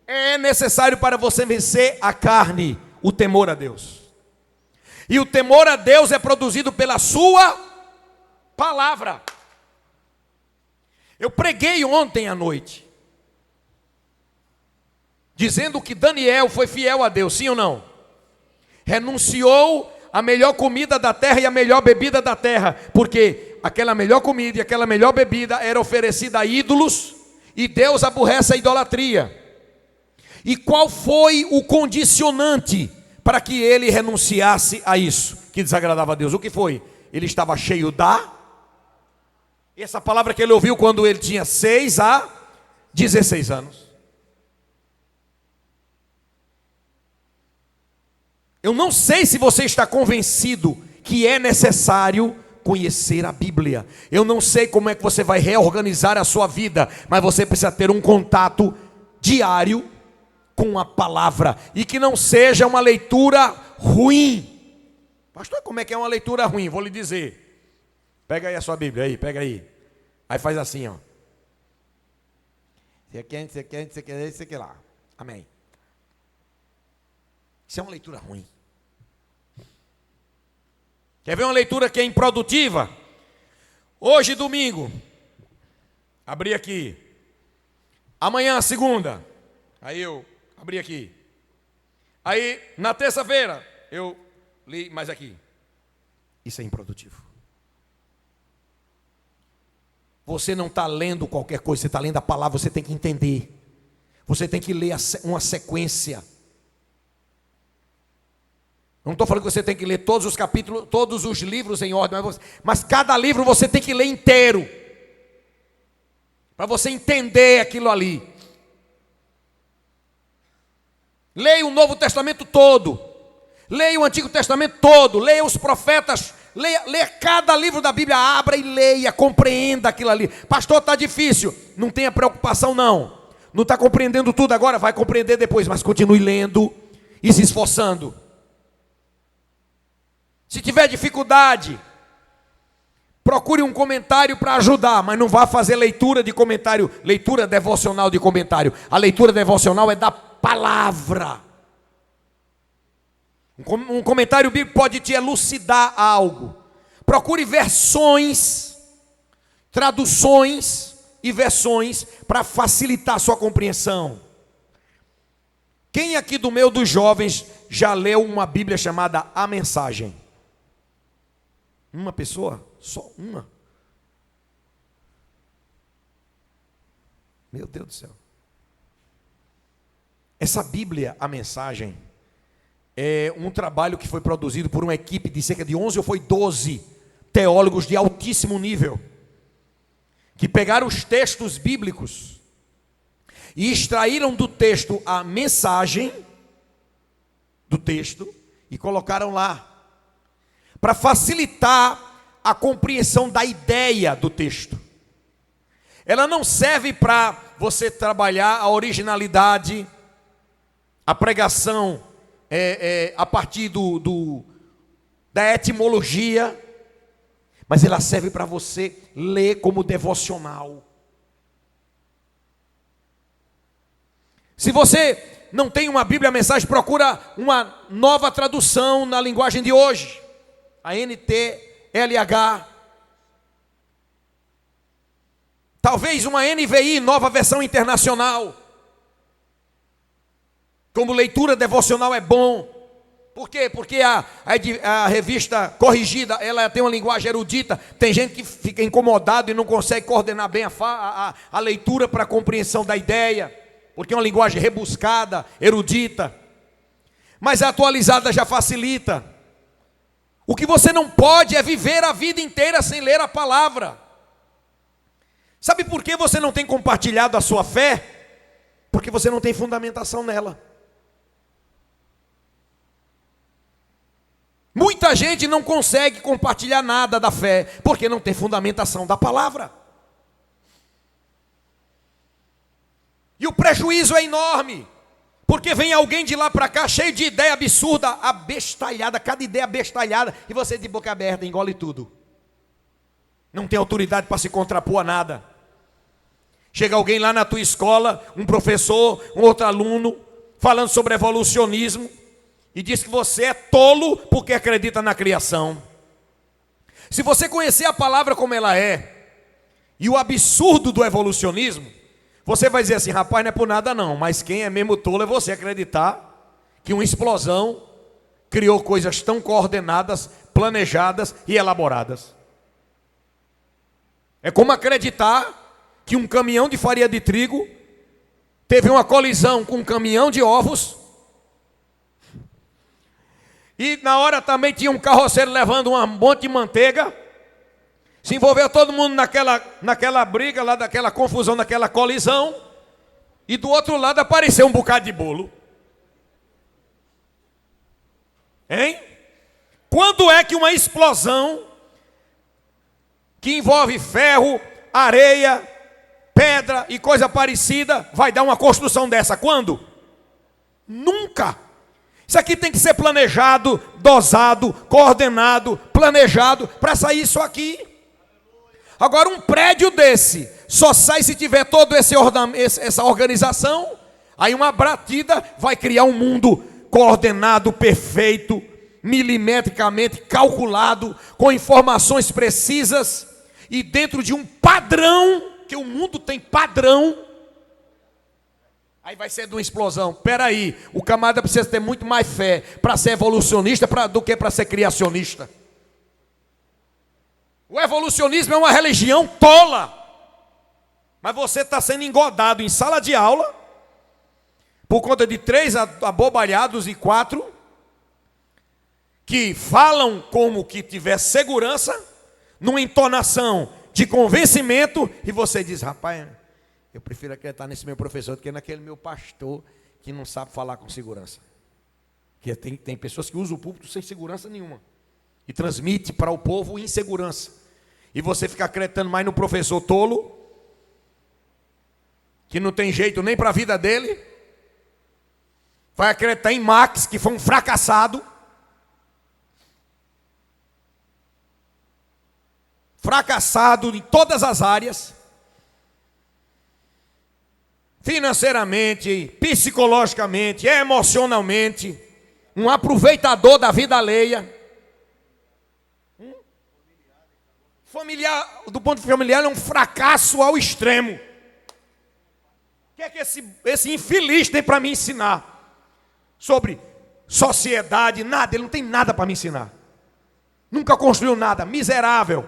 É necessário para você vencer a carne, o temor a Deus. E o temor a Deus é produzido pela sua palavra. Eu preguei ontem à noite, dizendo que Daniel foi fiel a Deus, sim ou não? Renunciou a melhor comida da terra e a melhor bebida da terra, porque aquela melhor comida e aquela melhor bebida era oferecida a ídolos, e Deus aborrece a idolatria. E qual foi o condicionante para que ele renunciasse a isso, que desagradava a Deus? O que foi? Ele estava cheio da... Essa palavra que ele ouviu quando ele tinha 6 a 16 anos. Eu não sei se você está convencido que é necessário conhecer a Bíblia. Eu não sei como é que você vai reorganizar a sua vida, mas você precisa ter um contato diário com a palavra, e que não seja uma leitura ruim. Pastor, como é que é uma leitura ruim? Vou lhe dizer. Pega aí a sua Bíblia, aí, pega aí. Aí faz assim, ó. Você quer, você quer lá. Amém. Isso é uma leitura ruim. Quer ver uma leitura que é improdutiva? Hoje, domingo, abri aqui. Amanhã, segunda, aí eu abri aqui. Aí, na terça-feira, eu li mais aqui. Isso é improdutivo. Você não está lendo qualquer coisa, você está lendo a palavra, você tem que entender. Você tem que ler uma sequência. Não estou falando que você tem que ler todos os capítulos, todos os livros em ordem, mas cada livro você tem que ler inteiro, para você entender aquilo ali. Leia o Novo Testamento todo, leia o Antigo Testamento todo, leia os profetas, leia cada livro da Bíblia, abra e leia, compreenda aquilo ali. Pastor, está difícil, não tenha preocupação não está compreendendo tudo agora, vai compreender depois, mas continue lendo e se esforçando. Se tiver dificuldade, procure um comentário para ajudar, mas não vá fazer leitura de comentário, leitura devocional de comentário. A leitura devocional é da palavra. Um comentário bíblico pode te elucidar algo. Procure versões, traduções e versões para facilitar a sua compreensão. Quem aqui do meio dos jovens já leu uma Bíblia chamada A Mensagem? Uma pessoa? Só uma? Meu Deus do céu. Essa Bíblia, A Mensagem, é um trabalho que foi produzido por uma equipe de cerca de 11 ou foi 12 teólogos de altíssimo nível, que pegaram os textos bíblicos e extraíram do texto a mensagem do texto e colocaram lá, para facilitar a compreensão da ideia do texto. Ela não serve para você trabalhar a originalidade, a pregação a partir da etimologia, mas ela serve para você ler como devocional. Se você não tem uma Bíblia a Mensagem, procura uma nova tradução na linguagem de hoje. A NTLH, talvez uma NVI, Nova Versão Internacional. Como leitura devocional é bom. Por quê? Porque a revista corrigida, ela tem uma linguagem erudita. Tem gente que fica incomodado e não consegue coordenar bem a leitura para a compreensão da ideia, porque é uma linguagem rebuscada, erudita. Mas a atualizada já facilita. O que você não pode é viver a vida inteira sem ler a palavra. Sabe por que você não tem compartilhado a sua fé? Porque você não tem fundamentação nela. Muita gente não consegue compartilhar nada da fé, porque não tem fundamentação da palavra. E o prejuízo é enorme. Porque vem alguém de lá para cá cheio de ideia absurda, abestalhada, cada ideia abestalhada, e você de boca aberta engole tudo. Não tem autoridade para se contrapor a nada. Chega alguém lá na tua escola, um professor, um outro aluno, falando sobre evolucionismo, e diz que você é tolo porque acredita na criação. Se você conhecer a palavra como ela é, e o absurdo do evolucionismo, você vai dizer assim, rapaz, não é por nada não, mas quem é mesmo tolo é você acreditar que uma explosão criou coisas tão coordenadas, planejadas e elaboradas. É como acreditar que um caminhão de farinha de trigo teve uma colisão com um caminhão de ovos, e na hora também tinha um carroceiro levando um monte de manteiga. Se envolveu todo mundo naquela briga, lá daquela confusão, naquela colisão. E do outro lado apareceu um bocado de bolo. Hein? Quando é que uma explosão que envolve ferro, areia, pedra e coisa parecida vai dar uma construção dessa? Quando? Nunca. Isso aqui tem que ser planejado, dosado, coordenado, planejado para sair isso aqui. Agora, um prédio desse só sai se tiver toda essa organização. Aí uma batida vai criar um mundo coordenado, perfeito, milimetricamente calculado, com informações precisas e dentro de um padrão, que o mundo tem padrão. Aí vai ser de uma explosão. Peraí, o camarada precisa ter muito mais fé para ser evolucionista do que para ser criacionista. O evolucionismo é uma religião tola. Mas você está sendo engodado em sala de aula por conta de 3 abobalhados e 4 que falam como que tiver segurança, numa entonação de convencimento, e você diz, rapaz, eu prefiro acreditar nesse meu professor do que naquele meu pastor que não sabe falar com segurança. Porque tem pessoas que usam o púlpito sem segurança nenhuma e transmite para o povo insegurança. E você fica acreditando mais no professor tolo, que não tem jeito nem para a vida dele. Vai acreditar em Max, que foi um fracassado. Fracassado em todas as áreas. Financeiramente, psicologicamente, emocionalmente. Um aproveitador da vida alheia. Familiar, do ponto de vista familiar, é um fracasso ao extremo. O que é que esse infeliz tem para me ensinar? Sobre sociedade, nada, ele não tem nada para me ensinar. Nunca construiu nada, miserável.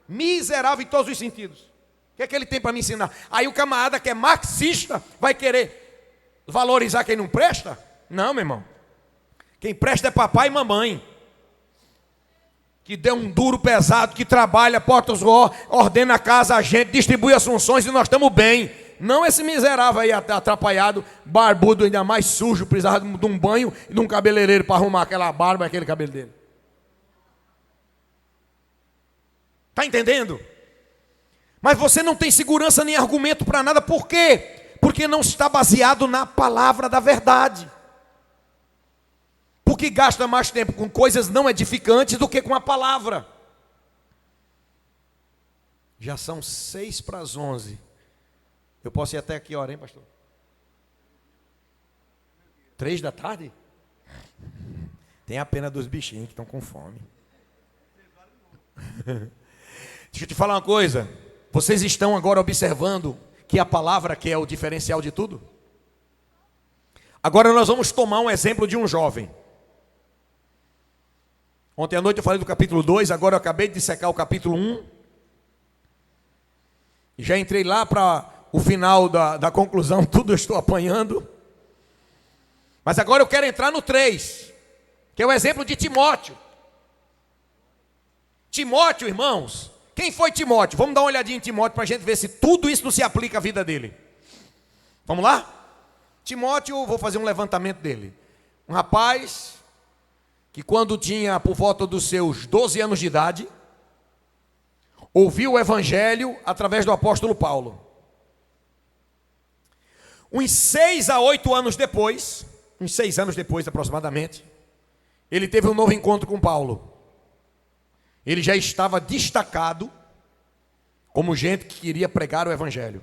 Miserável em todos os sentidos. O que é que ele tem para me ensinar? Aí o camarada que é marxista vai querer valorizar quem não presta? Não, meu irmão. Quem presta é papai e mamãe. Que deu um duro pesado, que trabalha, porta os ordena a casa, a gente, distribui as funções e nós estamos bem. Não esse miserável aí atrapalhado, barbudo, ainda mais sujo, precisava de um banho e de um cabeleireiro para arrumar aquela barba e aquele cabelo dele. Está entendendo? Mas você não tem segurança nem argumento para nada. Por quê? Porque não está baseado na palavra da verdade. Porque gasta mais tempo com coisas não edificantes do que com a palavra. Já são 6:11. Eu posso ir até aqui a hora, hein, pastor? 3 da tarde? Tem a pena dos bichinhos que estão com fome. Deixa eu te falar uma coisa. Vocês estão agora observando que a palavra que é o diferencial de tudo? Agora nós vamos tomar um exemplo de um jovem. Ontem à noite eu falei do capítulo 2, agora eu acabei de dissecar o capítulo 1. E já entrei lá para o final da conclusão, tudo eu estou apanhando. Mas agora eu quero entrar no 3, que é o exemplo de Timóteo. Timóteo, irmãos, quem foi Timóteo? Vamos dar uma olhadinha em Timóteo para a gente ver se tudo isso não se aplica à vida dele. Vamos lá? Timóteo, vou fazer um levantamento dele. Um rapaz que quando tinha por volta dos seus 12 anos de idade, ouviu o evangelho através do apóstolo Paulo. Uns 6 a 8 anos depois, uns 6 anos depois aproximadamente, ele teve um novo encontro com Paulo. Ele já estava destacado como gente que queria pregar o evangelho.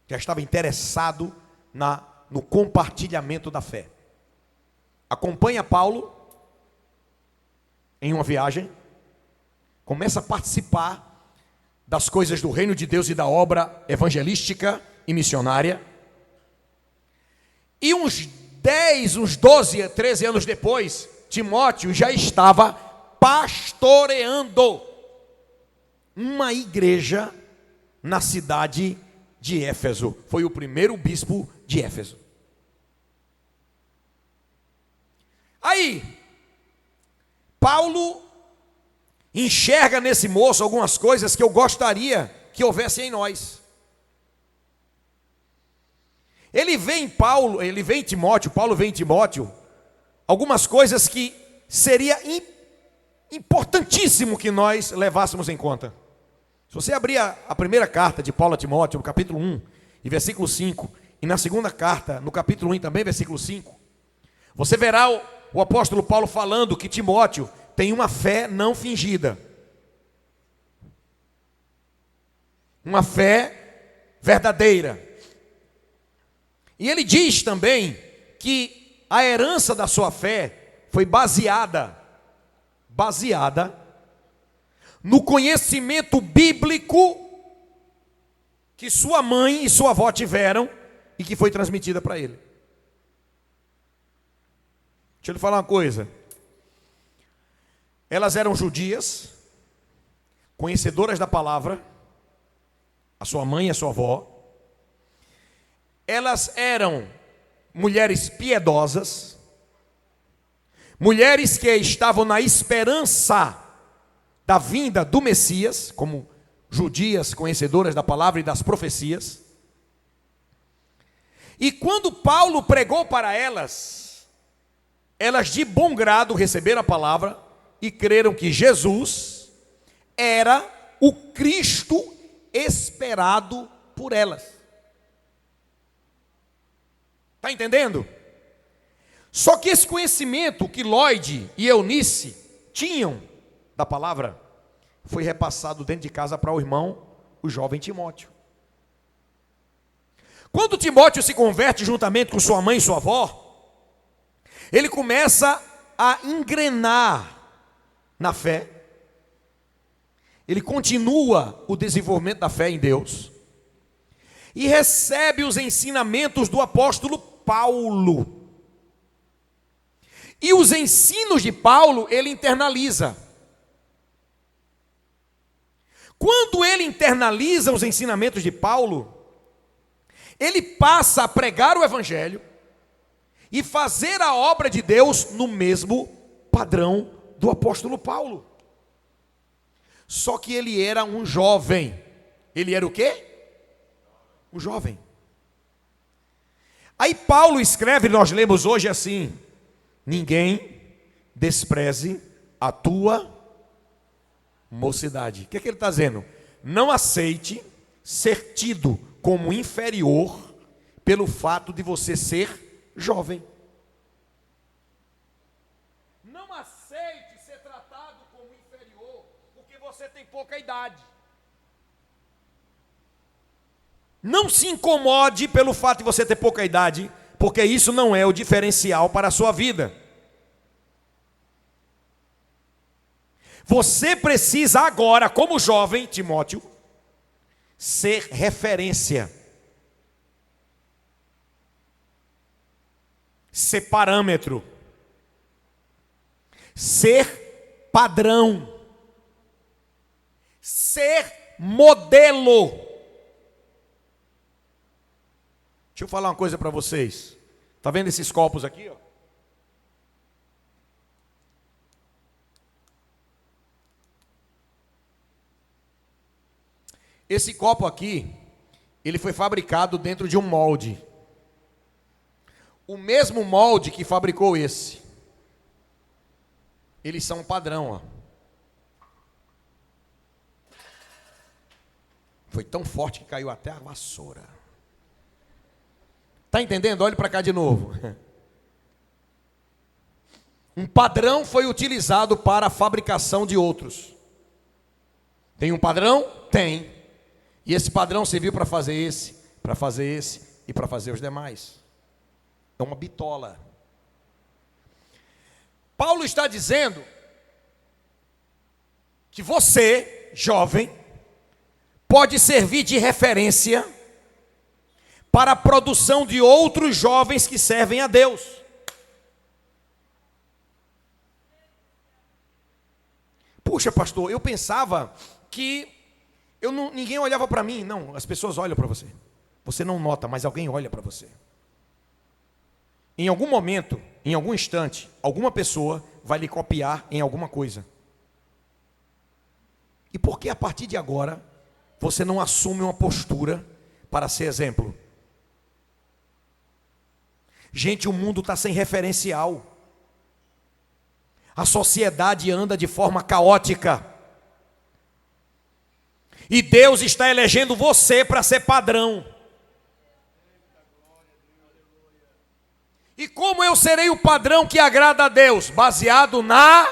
Já estava interessado no compartilhamento da fé. Acompanha Paulo em uma viagem, começa a participar das coisas do reino de Deus e da obra evangelística e missionária. E uns 12, 13 anos depois, Timóteo já estava pastoreando uma igreja na cidade de Éfeso. Foi o primeiro bispo de Éfeso. Aí, Paulo enxerga nesse moço algumas coisas que eu gostaria que houvesse em nós. Ele vê em Timóteo, Paulo vê em Timóteo algumas coisas que seria importantíssimo que nós levássemos em conta. Se você abrir a primeira carta de Paulo a Timóteo, no capítulo 1, e versículo 5, e na segunda carta, no capítulo 1 também, versículo 5, você verá o apóstolo Paulo falando que Timóteo tem uma fé não fingida. Uma fé verdadeira. E ele diz também que a herança da sua fé foi baseada no conhecimento bíblico que sua mãe e sua avó tiveram e que foi transmitida para ele. Deixa eu lhe falar uma coisa. Elas eram judias, conhecedoras da palavra, a sua mãe e a sua avó. Elas eram mulheres piedosas, mulheres que estavam na esperança da vinda do Messias, como judias conhecedoras da palavra e das profecias. E quando Paulo pregou para elas, elas de bom grado receberam a palavra e creram que Jesus era o Cristo esperado por elas. Está entendendo? Só que esse conhecimento que Lloyd e Eunice tinham da palavra foi repassado dentro de casa para o irmão, o jovem Timóteo. Quando Timóteo se converte juntamente com sua mãe e sua avó, ele começa a engrenar na fé. Ele continua o desenvolvimento da fé em Deus e recebe os ensinamentos do apóstolo Paulo. E os ensinos de Paulo ele internaliza. Quando ele internaliza os ensinamentos de Paulo, ele passa a pregar o evangelho e fazer a obra de Deus no mesmo padrão do apóstolo Paulo. Só que ele era um jovem. Ele era o quê? Um jovem. Aí Paulo escreve, nós lemos hoje assim: ninguém despreze a tua mocidade. O que é que ele está dizendo? Não aceite ser tido como inferior pelo fato de você ser jovem. Não aceite ser tratado como inferior porque você tem pouca idade. Não se incomode pelo fato de você ter pouca idade, porque isso não é o diferencial para a sua vida. Você precisa agora, como jovem, Timóteo, ser referência, ser parâmetro, ser padrão, ser modelo. Deixa eu falar uma coisa para vocês. Está vendo esses copos aqui, ó? Esse copo aqui, ele foi fabricado dentro de um molde. O mesmo molde que fabricou esse. Eles são padrão, ó. Foi tão forte que caiu até a vassoura. Está entendendo? Olhe para cá de novo. Um padrão foi utilizado para a fabricação de outros. Tem um padrão? Tem. E esse padrão serviu para fazer esse e para fazer os demais. É uma bitola. Paulo está dizendo que você, jovem, pode servir de referência para a produção de outros jovens que servem a Deus. Puxa, pastor, eu pensava que ninguém olhava para mim. Não, as pessoas olham para você. Você não nota, mas alguém olha para você. Em algum momento, em algum instante, alguma pessoa vai lhe copiar em alguma coisa. E por que a partir de agora você não assume uma postura para ser exemplo? Gente, o mundo está sem referencial. A sociedade anda de forma caótica. E Deus está elegendo você para ser padrão. E como eu serei o padrão que agrada a Deus? Baseado na...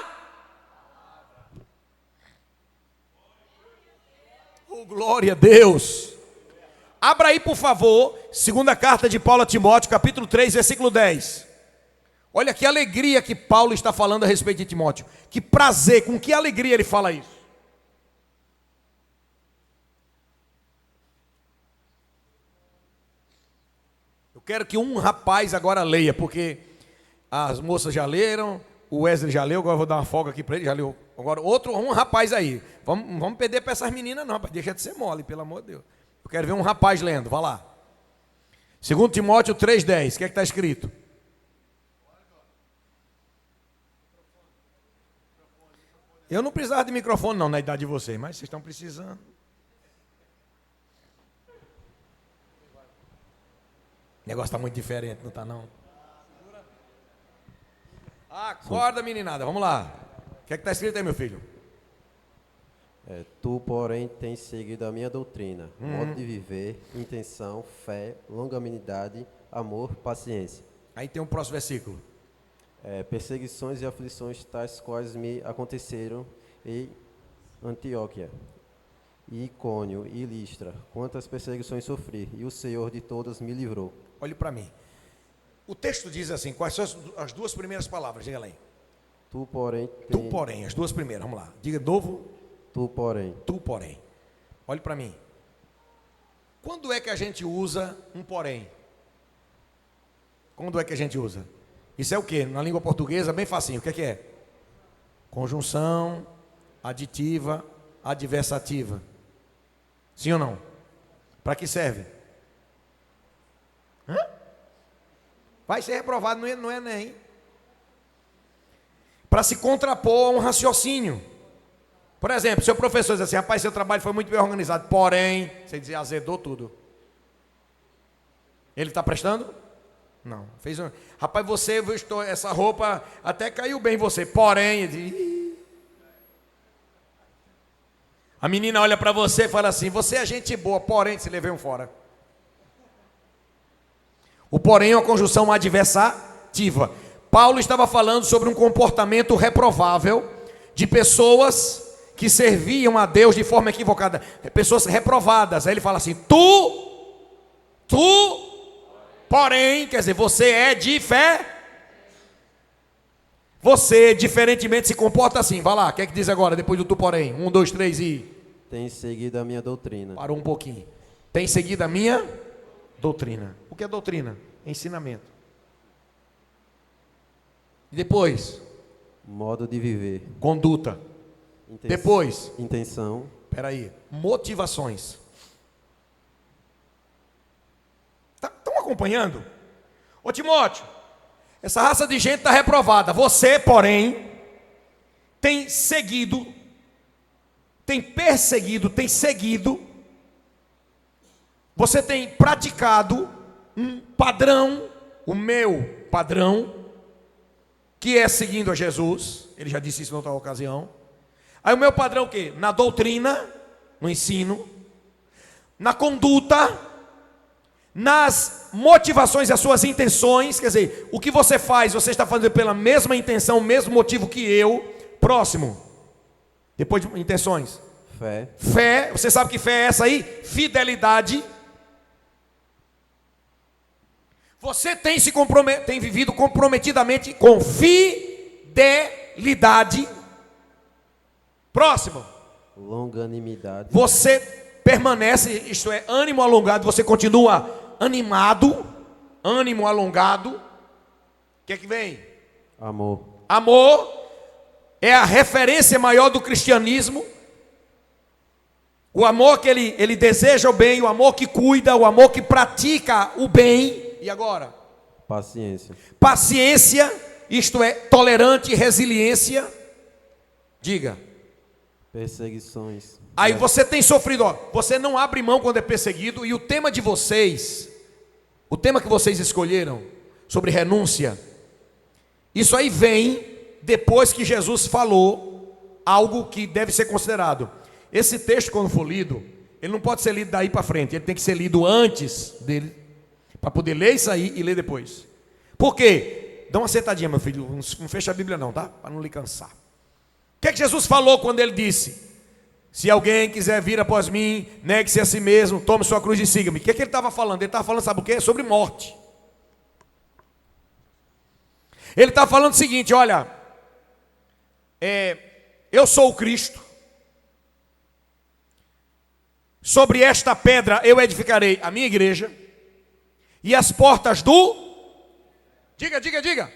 Oh, glória a Deus. Abra aí, por favor, segunda carta de Paulo a Timóteo, capítulo 3, versículo 10. Olha que alegria que Paulo está falando a respeito de Timóteo. Que prazer, com que alegria ele fala isso. Eu quero que um rapaz agora leia, porque as moças já leram, o Wesley já leu, agora eu vou dar uma folga aqui para ele, já leu. Agora um rapaz aí. Vamos perder para essas meninas não, deixa de ser mole, pelo amor de Deus. Eu quero ver um rapaz lendo, vá lá. 2 Timóteo 3,10, o que é que está escrito? Eu não precisava de microfone não, na idade de vocês, mas vocês estão precisando. O negócio está muito diferente, não está não? Acorda, meninada, vamos lá. O que é que está escrito aí, meu filho? Tu, porém, tens seguido a minha doutrina, modo de viver, intenção, fé, longanimidade, amor, paciência. Aí tem um próximo versículo. Perseguições e aflições tais quais me aconteceram em Antioquia, e Icônio e Listra, quantas perseguições sofri, e o Senhor de todas me livrou. Olhe para mim. O texto diz assim, quais são as duas primeiras palavras? Diga lá aí. Tu, porém, Tu, porém, as duas primeiras, vamos lá. Diga de novo. Tu, porém. Tu, porém. Olhe para mim. Quando é que a gente usa um porém? Quando é que a gente usa? Isso é o quê? Na língua portuguesa, bem facinho. O que é? Conjunção, aditiva, adversativa. Sim ou não? Para que serve? Vai ser reprovado no Enem. Para se contrapor a um raciocínio. Por exemplo, seu professor diz assim, rapaz, seu trabalho foi muito bem organizado, porém, você dizia, azedou tudo. Ele está prestando? Não. Rapaz, você vestiu essa roupa, até caiu bem em você, porém, a menina olha para você e fala assim, você é gente boa, porém, você levei um fora. O porém é uma conjunção adversativa. Paulo estava falando sobre um comportamento reprovável de pessoas que serviam a Deus de forma equivocada, pessoas reprovadas. Aí ele fala assim, porém, quer dizer, você é de fé, você diferentemente se comporta assim. Vai lá, o que é que diz agora, depois do tu porém? 1, 2, 3 e... Tem seguido a minha doutrina. Parou um pouquinho. Tem seguido a minha doutrina. O que é doutrina? Ensinamento. E depois? Modo de viver. Conduta. Depois? Intenção. Espera aí. Motivações. Estão acompanhando? Ô Timóteo, essa raça de gente está reprovada. Você, porém, tem seguido, tem perseguido, tem seguido, você tem praticado um padrão, o meu padrão, que é seguindo a Jesus. Ele já disse isso em outra ocasião. Aí o meu padrão o quê? Na doutrina, no ensino, na conduta, nas motivações e as suas intenções. Quer dizer, o que você faz, você está fazendo pela mesma intenção, o mesmo motivo que eu. Próximo. Depois de intenções. Fé. Fé, você sabe que fé é essa aí? Fidelidade. Você tem tem vivido comprometidamente com fidelidade. Próximo. Longanimidade. Você permanece, isto é, ânimo alongado, você continua animado, ânimo alongado. O que é que vem? Amor. Amor é a referência maior do cristianismo. O amor que ele deseja o bem, o amor que cuida, o amor que pratica o bem. E agora? Paciência. Paciência, isto é, tolerante, resiliência. Diga. Perseguições. Aí você tem sofrido, ó, você não abre mão quando é perseguido. E o tema de vocês, o tema que vocês escolheram, sobre renúncia, isso aí vem depois que Jesus falou algo que deve ser considerado. Esse texto, quando for lido, ele não pode ser lido daí para frente, ele tem que ser lido antes dele, para poder ler isso aí e ler depois. Por quê? Dá uma sentadinha, meu filho, não fecha a Bíblia não, tá? Para não lhe cansar. O que é que Jesus falou quando ele disse: se alguém quiser vir após mim, negue-se a si mesmo, tome sua cruz e siga-me? O que é que ele estava falando? Ele estava falando, sabe o quê? Sobre morte. Ele estava falando o seguinte: olha, eu sou o Cristo, sobre esta pedra eu edificarei a minha igreja, e as portas diga,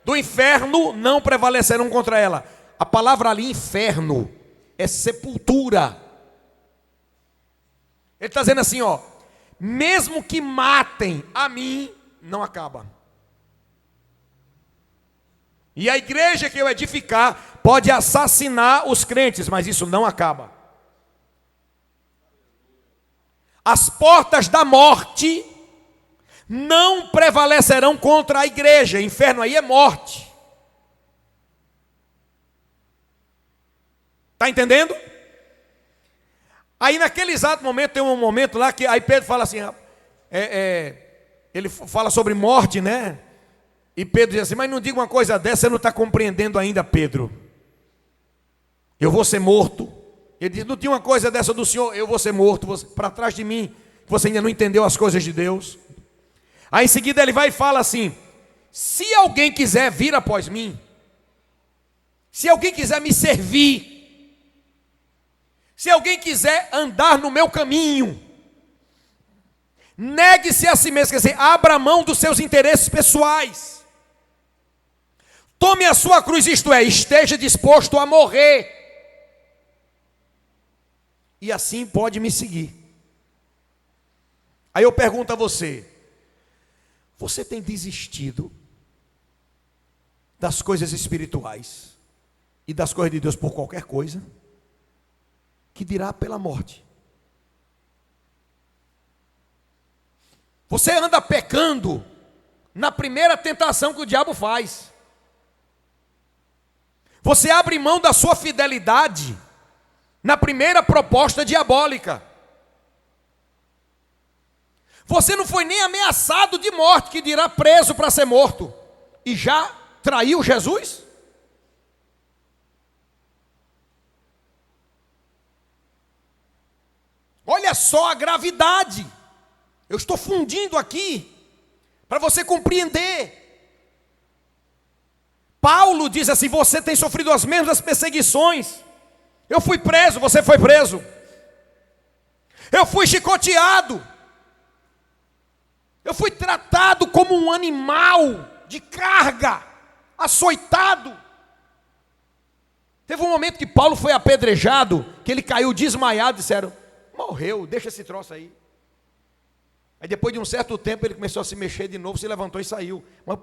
do inferno não prevalecerão contra ela. A palavra ali, inferno, é sepultura. Ele está dizendo assim, ó: mesmo que matem a mim, não acaba. E a igreja que eu edificar pode assassinar os crentes, mas isso não acaba. As portas da morte não prevalecerão contra a igreja. Inferno aí é morte. Está entendendo? Aí naquele exato momento, tem um momento lá que aí Pedro fala assim, ele fala sobre morte, né? E Pedro diz assim: mas não diga uma coisa dessa, você não está compreendendo ainda, Pedro. Eu vou ser morto. Ele diz: não tinha uma coisa dessa do Senhor, eu vou ser morto, para trás de mim, você ainda não entendeu as coisas de Deus. Aí em seguida ele vai e fala assim: se alguém quiser vir após mim, se alguém quiser me servir, se alguém quiser andar no meu caminho, negue-se a si mesmo, quer dizer, abra mão dos seus interesses pessoais. Tome a sua cruz, isto é, esteja disposto a morrer. E assim pode me seguir. Aí eu pergunto a você: você tem desistido das coisas espirituais e das coisas de Deus por qualquer coisa? Que dirá pela morte? Você anda pecando na primeira tentação que o diabo faz. Você abre mão da sua fidelidade na primeira proposta diabólica. Você não foi nem ameaçado de morte, que dirá preso para ser morto, e já traiu Jesus? Olha só a gravidade. Eu estou fundindo aqui para você compreender. Paulo diz assim: você tem sofrido as mesmas perseguições. Eu fui preso, você foi preso. Eu fui chicoteado. Eu fui tratado como um animal de carga, açoitado. Teve um momento que Paulo foi apedrejado, que ele caiu desmaiado, disseram: morreu, deixa esse troço aí. Aí depois de um certo tempo ele começou a se mexer de novo, se levantou e saiu. Mas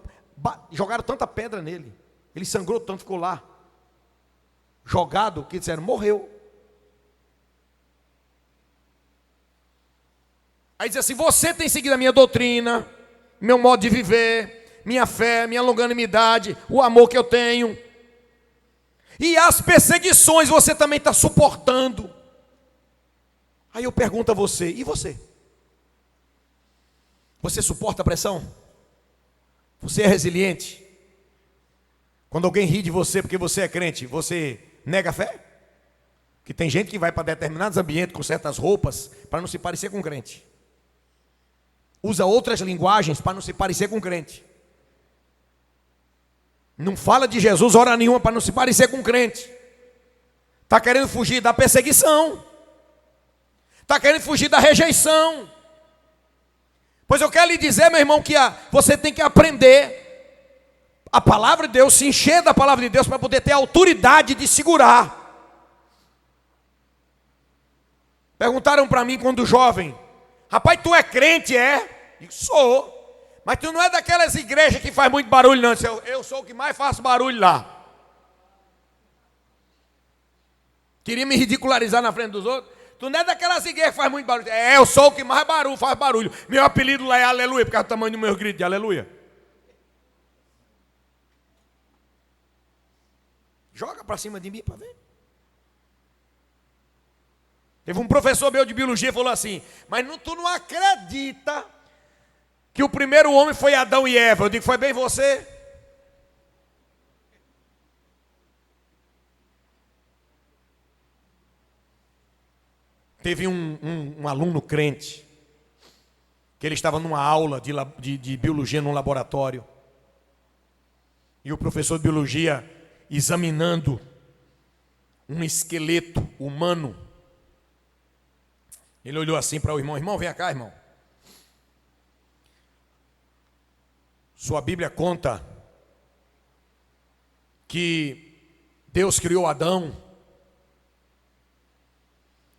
jogaram tanta pedra nele, ele sangrou tanto, ficou lá jogado, que disseram: morreu. Aí diz assim: você tem seguido a minha doutrina, meu modo de viver, minha fé, minha longanimidade, o amor que eu tenho, e as perseguições você também está suportando. Aí eu pergunto a você: e você? Você suporta a pressão? Você é resiliente? Quando alguém ri de você porque você é crente, você nega a fé? Porque tem gente que vai para determinados ambientes com certas roupas para não se parecer com crente. Usa outras linguagens para não se parecer com crente. Não fala de Jesus hora nenhuma para não se parecer com crente. Está querendo fugir da perseguição. Está querendo fugir da rejeição. Pois eu quero lhe dizer, meu irmão, que você tem que aprender a palavra de Deus, se encher da palavra de Deus para poder ter a autoridade de segurar. Perguntaram para mim quando jovem: rapaz, tu é crente, é? Eu sou. Mas tu não é daquelas igrejas que faz muito barulho, não. Eu sou o que mais faço barulho lá. Queria me ridicularizar na frente dos outros. Tu não é daquelas igrejas que faz muito barulho. Eu sou o que mais faz barulho. Meu apelido lá é Aleluia, por causa do tamanho do meu grito de aleluia. Joga para cima de mim para ver. Teve um professor meu de biologia que falou assim: mas tu não acredita que o primeiro homem foi Adão e Eva. Eu digo, foi bem você? Teve um aluno crente, que ele estava numa aula de biologia num laboratório. E o professor de biologia examinando um esqueleto humano. Ele olhou assim para o irmão: irmão, vem cá, irmão. Sua Bíblia conta que Deus criou Adão.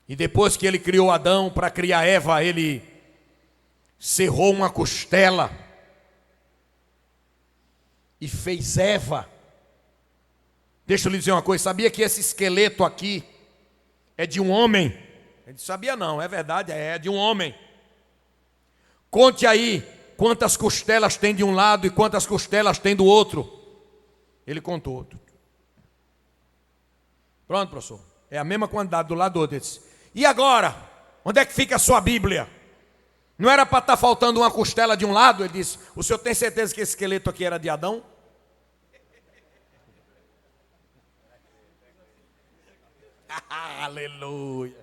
E depois que ele criou Adão para criar Eva, ele cerrou uma costela e fez Eva. Deixa eu lhe dizer uma coisa, sabia que esse esqueleto aqui é de um homem? Ele disse, sabia não, é verdade, é de um homem. Conte aí quantas costelas tem de um lado e quantas costelas tem do outro. Ele contou. Pronto, professor, é a mesma quantidade do lado do outro. Ele disse, e agora? Onde é que fica a sua Bíblia? Não era para estar faltando uma costela de um lado? Ele disse, o senhor tem certeza que esse esqueleto aqui era de Adão? Aleluia.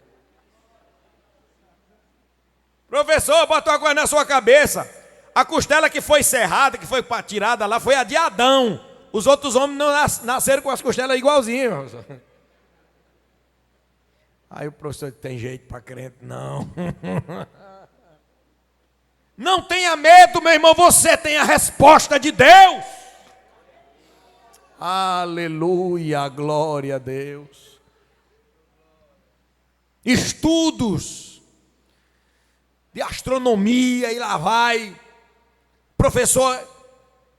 Professor, bota uma coisa na sua cabeça. A costela que foi serrada, que foi tirada lá, foi a de Adão. Os outros homens não nasceram com as costelas igualzinhas. Aí o professor, tem jeito para crente? Não. Não tenha medo, meu irmão, você tem a resposta de Deus. Aleluia, glória a Deus. Estudos de astronomia, e lá vai. O professor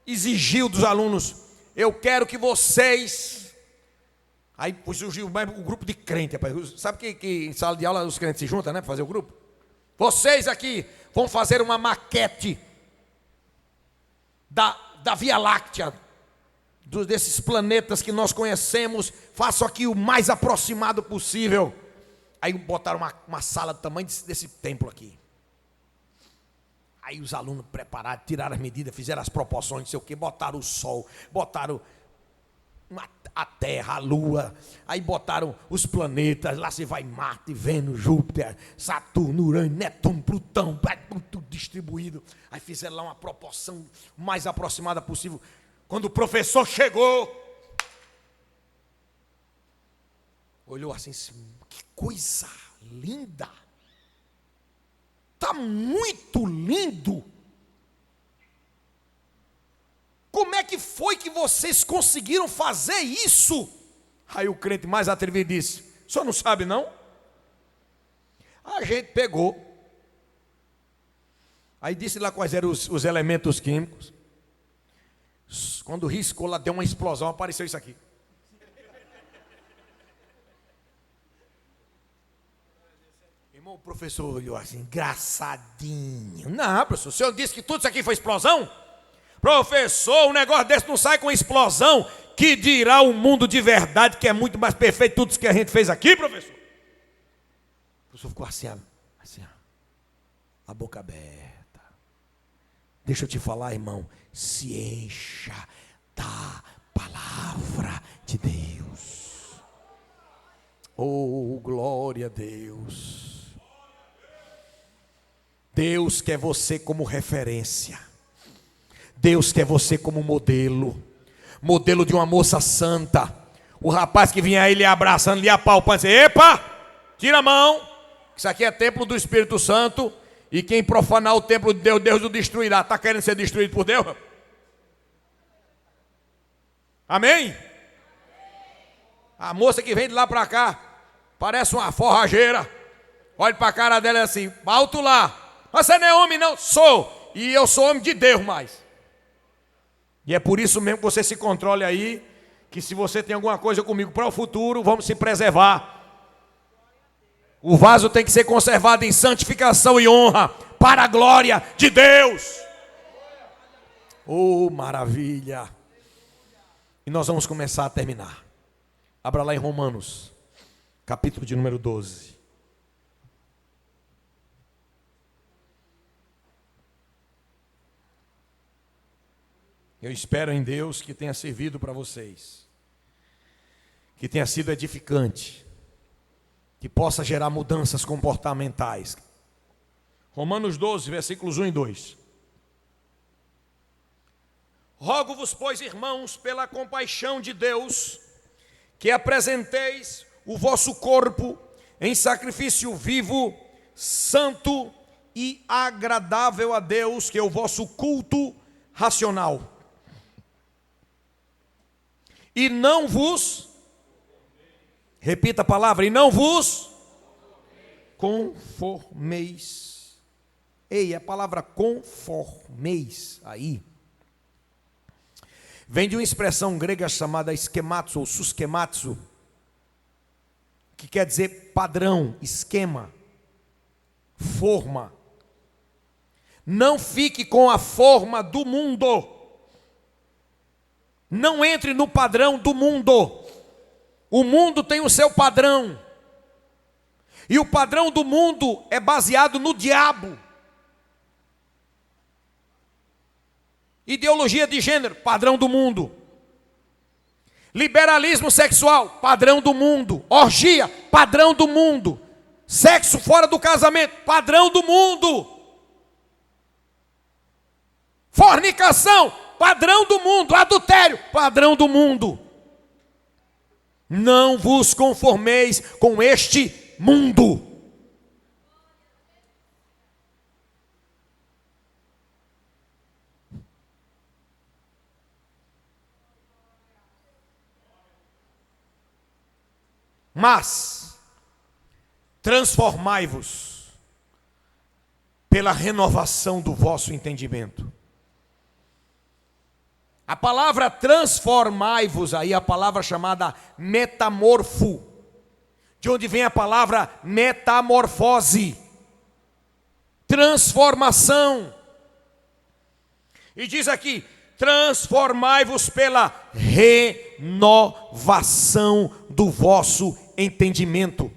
exigiu dos alunos, eu quero que vocês... Aí surgiu o grupo de crente, rapaz. Sabe que em sala de aula os crentes se juntam, né, para fazer o grupo? Vocês aqui vão fazer uma maquete da Via Láctea, desses planetas que nós conhecemos. Façam aqui o mais aproximado possível. Aí botaram uma sala do tamanho desse templo aqui. Aí os alunos prepararam, tiraram as medidas, fizeram as proporções, não sei o quê, botaram o Sol, botaram a Terra, a Lua, aí botaram os planetas, lá se vai Marte, Vênus, Júpiter, Saturno, Urano, Netuno, Plutão, tudo distribuído. Aí fizeram lá uma proporção mais aproximada possível. Quando o professor chegou, olhou assim, que coisa linda, está muito lindo. Como é que foi que vocês conseguiram fazer isso? Aí o crente mais atrevido disse, o senhor não sabe não? A gente pegou, aí disse lá quais eram os elementos químicos. Quando riscou lá, deu uma explosão, apareceu isso aqui. Irmão, o professor olhou assim, engraçadinho. Não, professor, o senhor disse que tudo isso aqui foi explosão? Professor, um negócio desse não sai com explosão. Que dirá o mundo de verdade, que é muito mais perfeito tudo isso que a gente fez aqui, professor? O professor ficou assim, a boca aberta. Deixa eu te falar, irmão, se encha da palavra de Deus. Oh, glória a Deus. Deus quer você como referência. Deus quer você como modelo de uma moça santa. O rapaz que vinha aí lhe abraçando, lhe apalpando, dizia, epa, tira a mão, isso aqui é templo do Espírito Santo, e quem profanar o templo de Deus, Deus o destruirá. Está querendo ser destruído por Deus? Amém? A moça que vem de lá para cá, parece uma forrageira, olha para a cara dela e assim, alto lá, você não é homem não? Sou, e eu sou homem de Deus mais. E é por isso mesmo que você se controle aí, que se você tem alguma coisa comigo para o futuro, vamos se preservar. O vaso tem que ser conservado em santificação e honra, para a glória de Deus. Oh, maravilha. E nós vamos começar a terminar. Abra lá em Romanos, capítulo de número 12. Eu espero em Deus que tenha servido para vocês, que tenha sido edificante, que possa gerar mudanças comportamentais. Romanos 12, versículos 1 e 2. Rogo-vos, pois, irmãos, pela compaixão de Deus, que apresenteis o vosso corpo em sacrifício vivo, santo e agradável a Deus, que é o vosso culto racional. E não vos, repita a palavra, e não vos conformeis. Ei, a palavra conformeis aí vem de uma expressão grega chamada esquematsu ou susquematsu, que quer dizer padrão, esquema, forma. Não fique com a forma do mundo. Não entre no padrão do mundo. O mundo tem o seu padrão. E o padrão do mundo é baseado no diabo. Ideologia de gênero, padrão do mundo. Liberalismo sexual, padrão do mundo. Orgia, padrão do mundo. Sexo fora do casamento, padrão do mundo. Fornicação, padrão do mundo. Adultério, padrão do mundo. Não vos conformeis com este mundo. Mas transformai-vos pela renovação do vosso entendimento. A palavra transformai-vos aí, a palavra chamada metamorfo, de onde vem a palavra metamorfose, transformação. E diz aqui, transformai-vos pela renovação do vosso entendimento.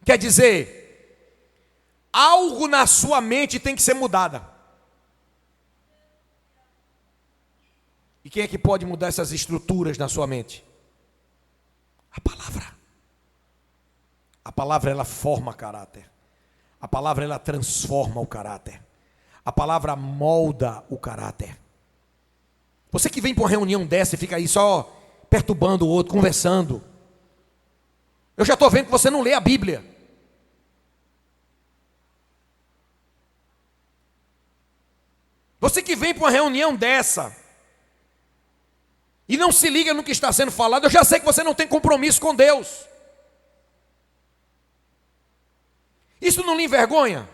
Quer dizer, algo na sua mente tem que ser mudada. E quem é que pode mudar essas estruturas na sua mente? A palavra. A palavra, ela forma caráter. A palavra, ela transforma o caráter. A palavra molda o caráter. Você que vem para uma reunião dessa e fica aí só perturbando o outro, conversando. Eu já estou vendo que você não lê a Bíblia. Você que vem para uma reunião dessa e não se liga no que está sendo falado, eu já sei que você não tem compromisso com Deus. Isso não lhe envergonha?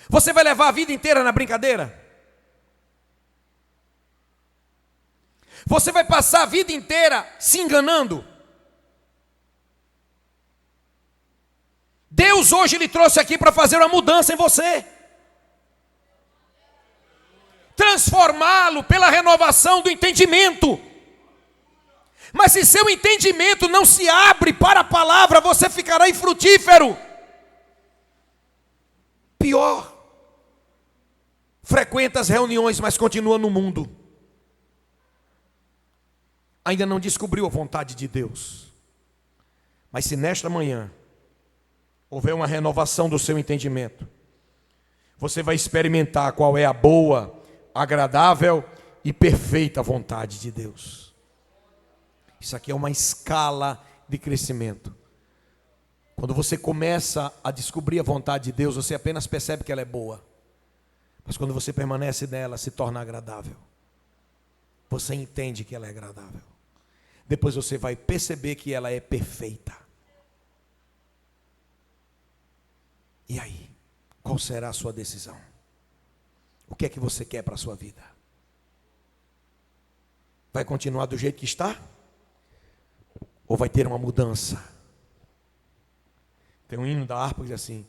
Você vai levar a vida inteira na brincadeira? Você vai passar a vida inteira se enganando? Deus hoje lhe trouxe aqui para fazer uma mudança em você. Transformá-lo pela renovação do entendimento. Mas se seu entendimento não se abre para a palavra, você ficará infrutífero. Pior, frequenta as reuniões, mas continua no mundo. Ainda não descobriu a vontade de Deus. Mas se nesta manhã houver uma renovação do seu entendimento, você vai experimentar qual é a boa, agradável e perfeita vontade de Deus. Isso aqui é uma escala de crescimento. Quando você começa a descobrir a vontade de Deus, você apenas percebe que ela é boa. Mas quando você permanece nela, se torna agradável. Você entende que ela é agradável. Depois você vai perceber que ela é perfeita. E aí, qual será a sua decisão? O que é que você quer para a sua vida? Vai continuar do jeito que está? Ou vai ter uma mudança? Tem um hino da harpa que diz assim: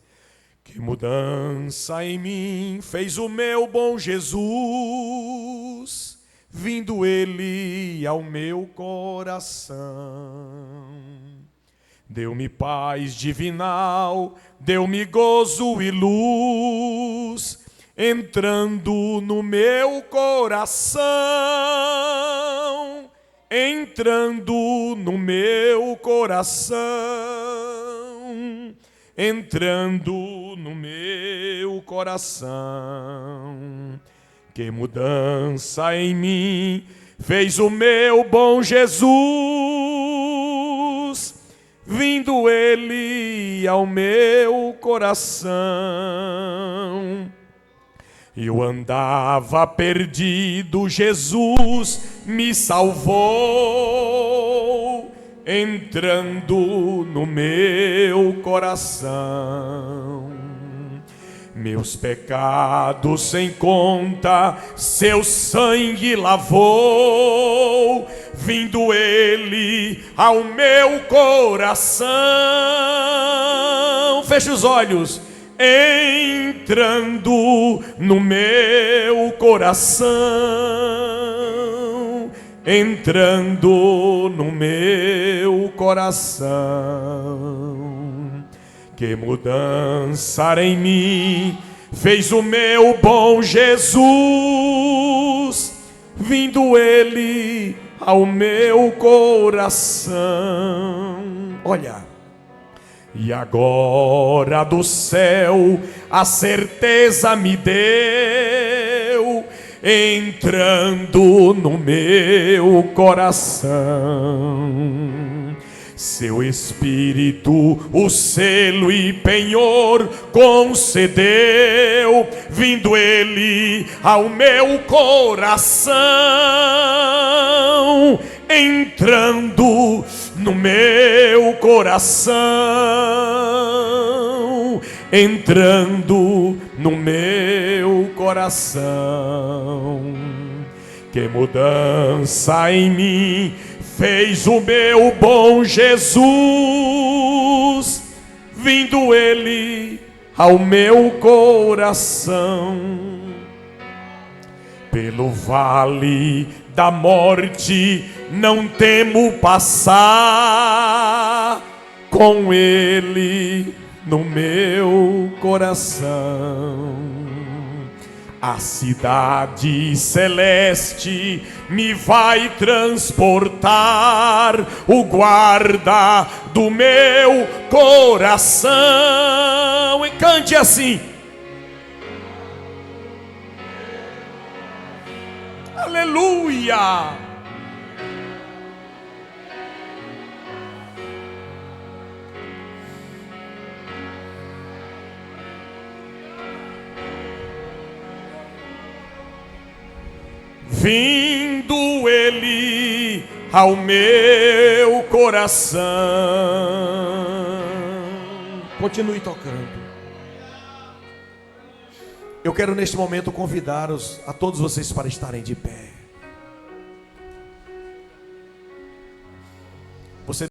que mudança em mim fez o meu bom Jesus, vindo ele ao meu coração. Deu-me paz divinal, deu-me gozo e luz, entrando no meu coração, entrando no meu coração, entrando no meu coração. Que mudança em mim fez o meu bom Jesus, vindo ele ao meu coração. Eu andava perdido, Jesus me salvou, entrando no meu coração. Meus pecados sem conta, seu sangue lavou, vindo ele ao meu coração. Feche os olhos. Entrando no meu coração, entrando no meu coração. Que mudança em mim fez o meu bom Jesus, vindo ele ao meu coração. Olha. E agora do céu a certeza me deu, entrando no meu coração. Seu Espírito, o selo e penhor concedeu, vindo ele ao meu coração, entrando no meu coração, entrando no meu coração. Que mudança em mim fez o meu bom Jesus, vindo ele ao meu coração. Pelo vale da morte não temo passar, com ele no meu coração. A cidade celeste me vai transportar, o guarda do meu coração. E cante assim. Aleluia! Vindo ele ao meu coração. Continue tocando. Eu quero neste momento convidar a todos vocês para estarem de pé. Você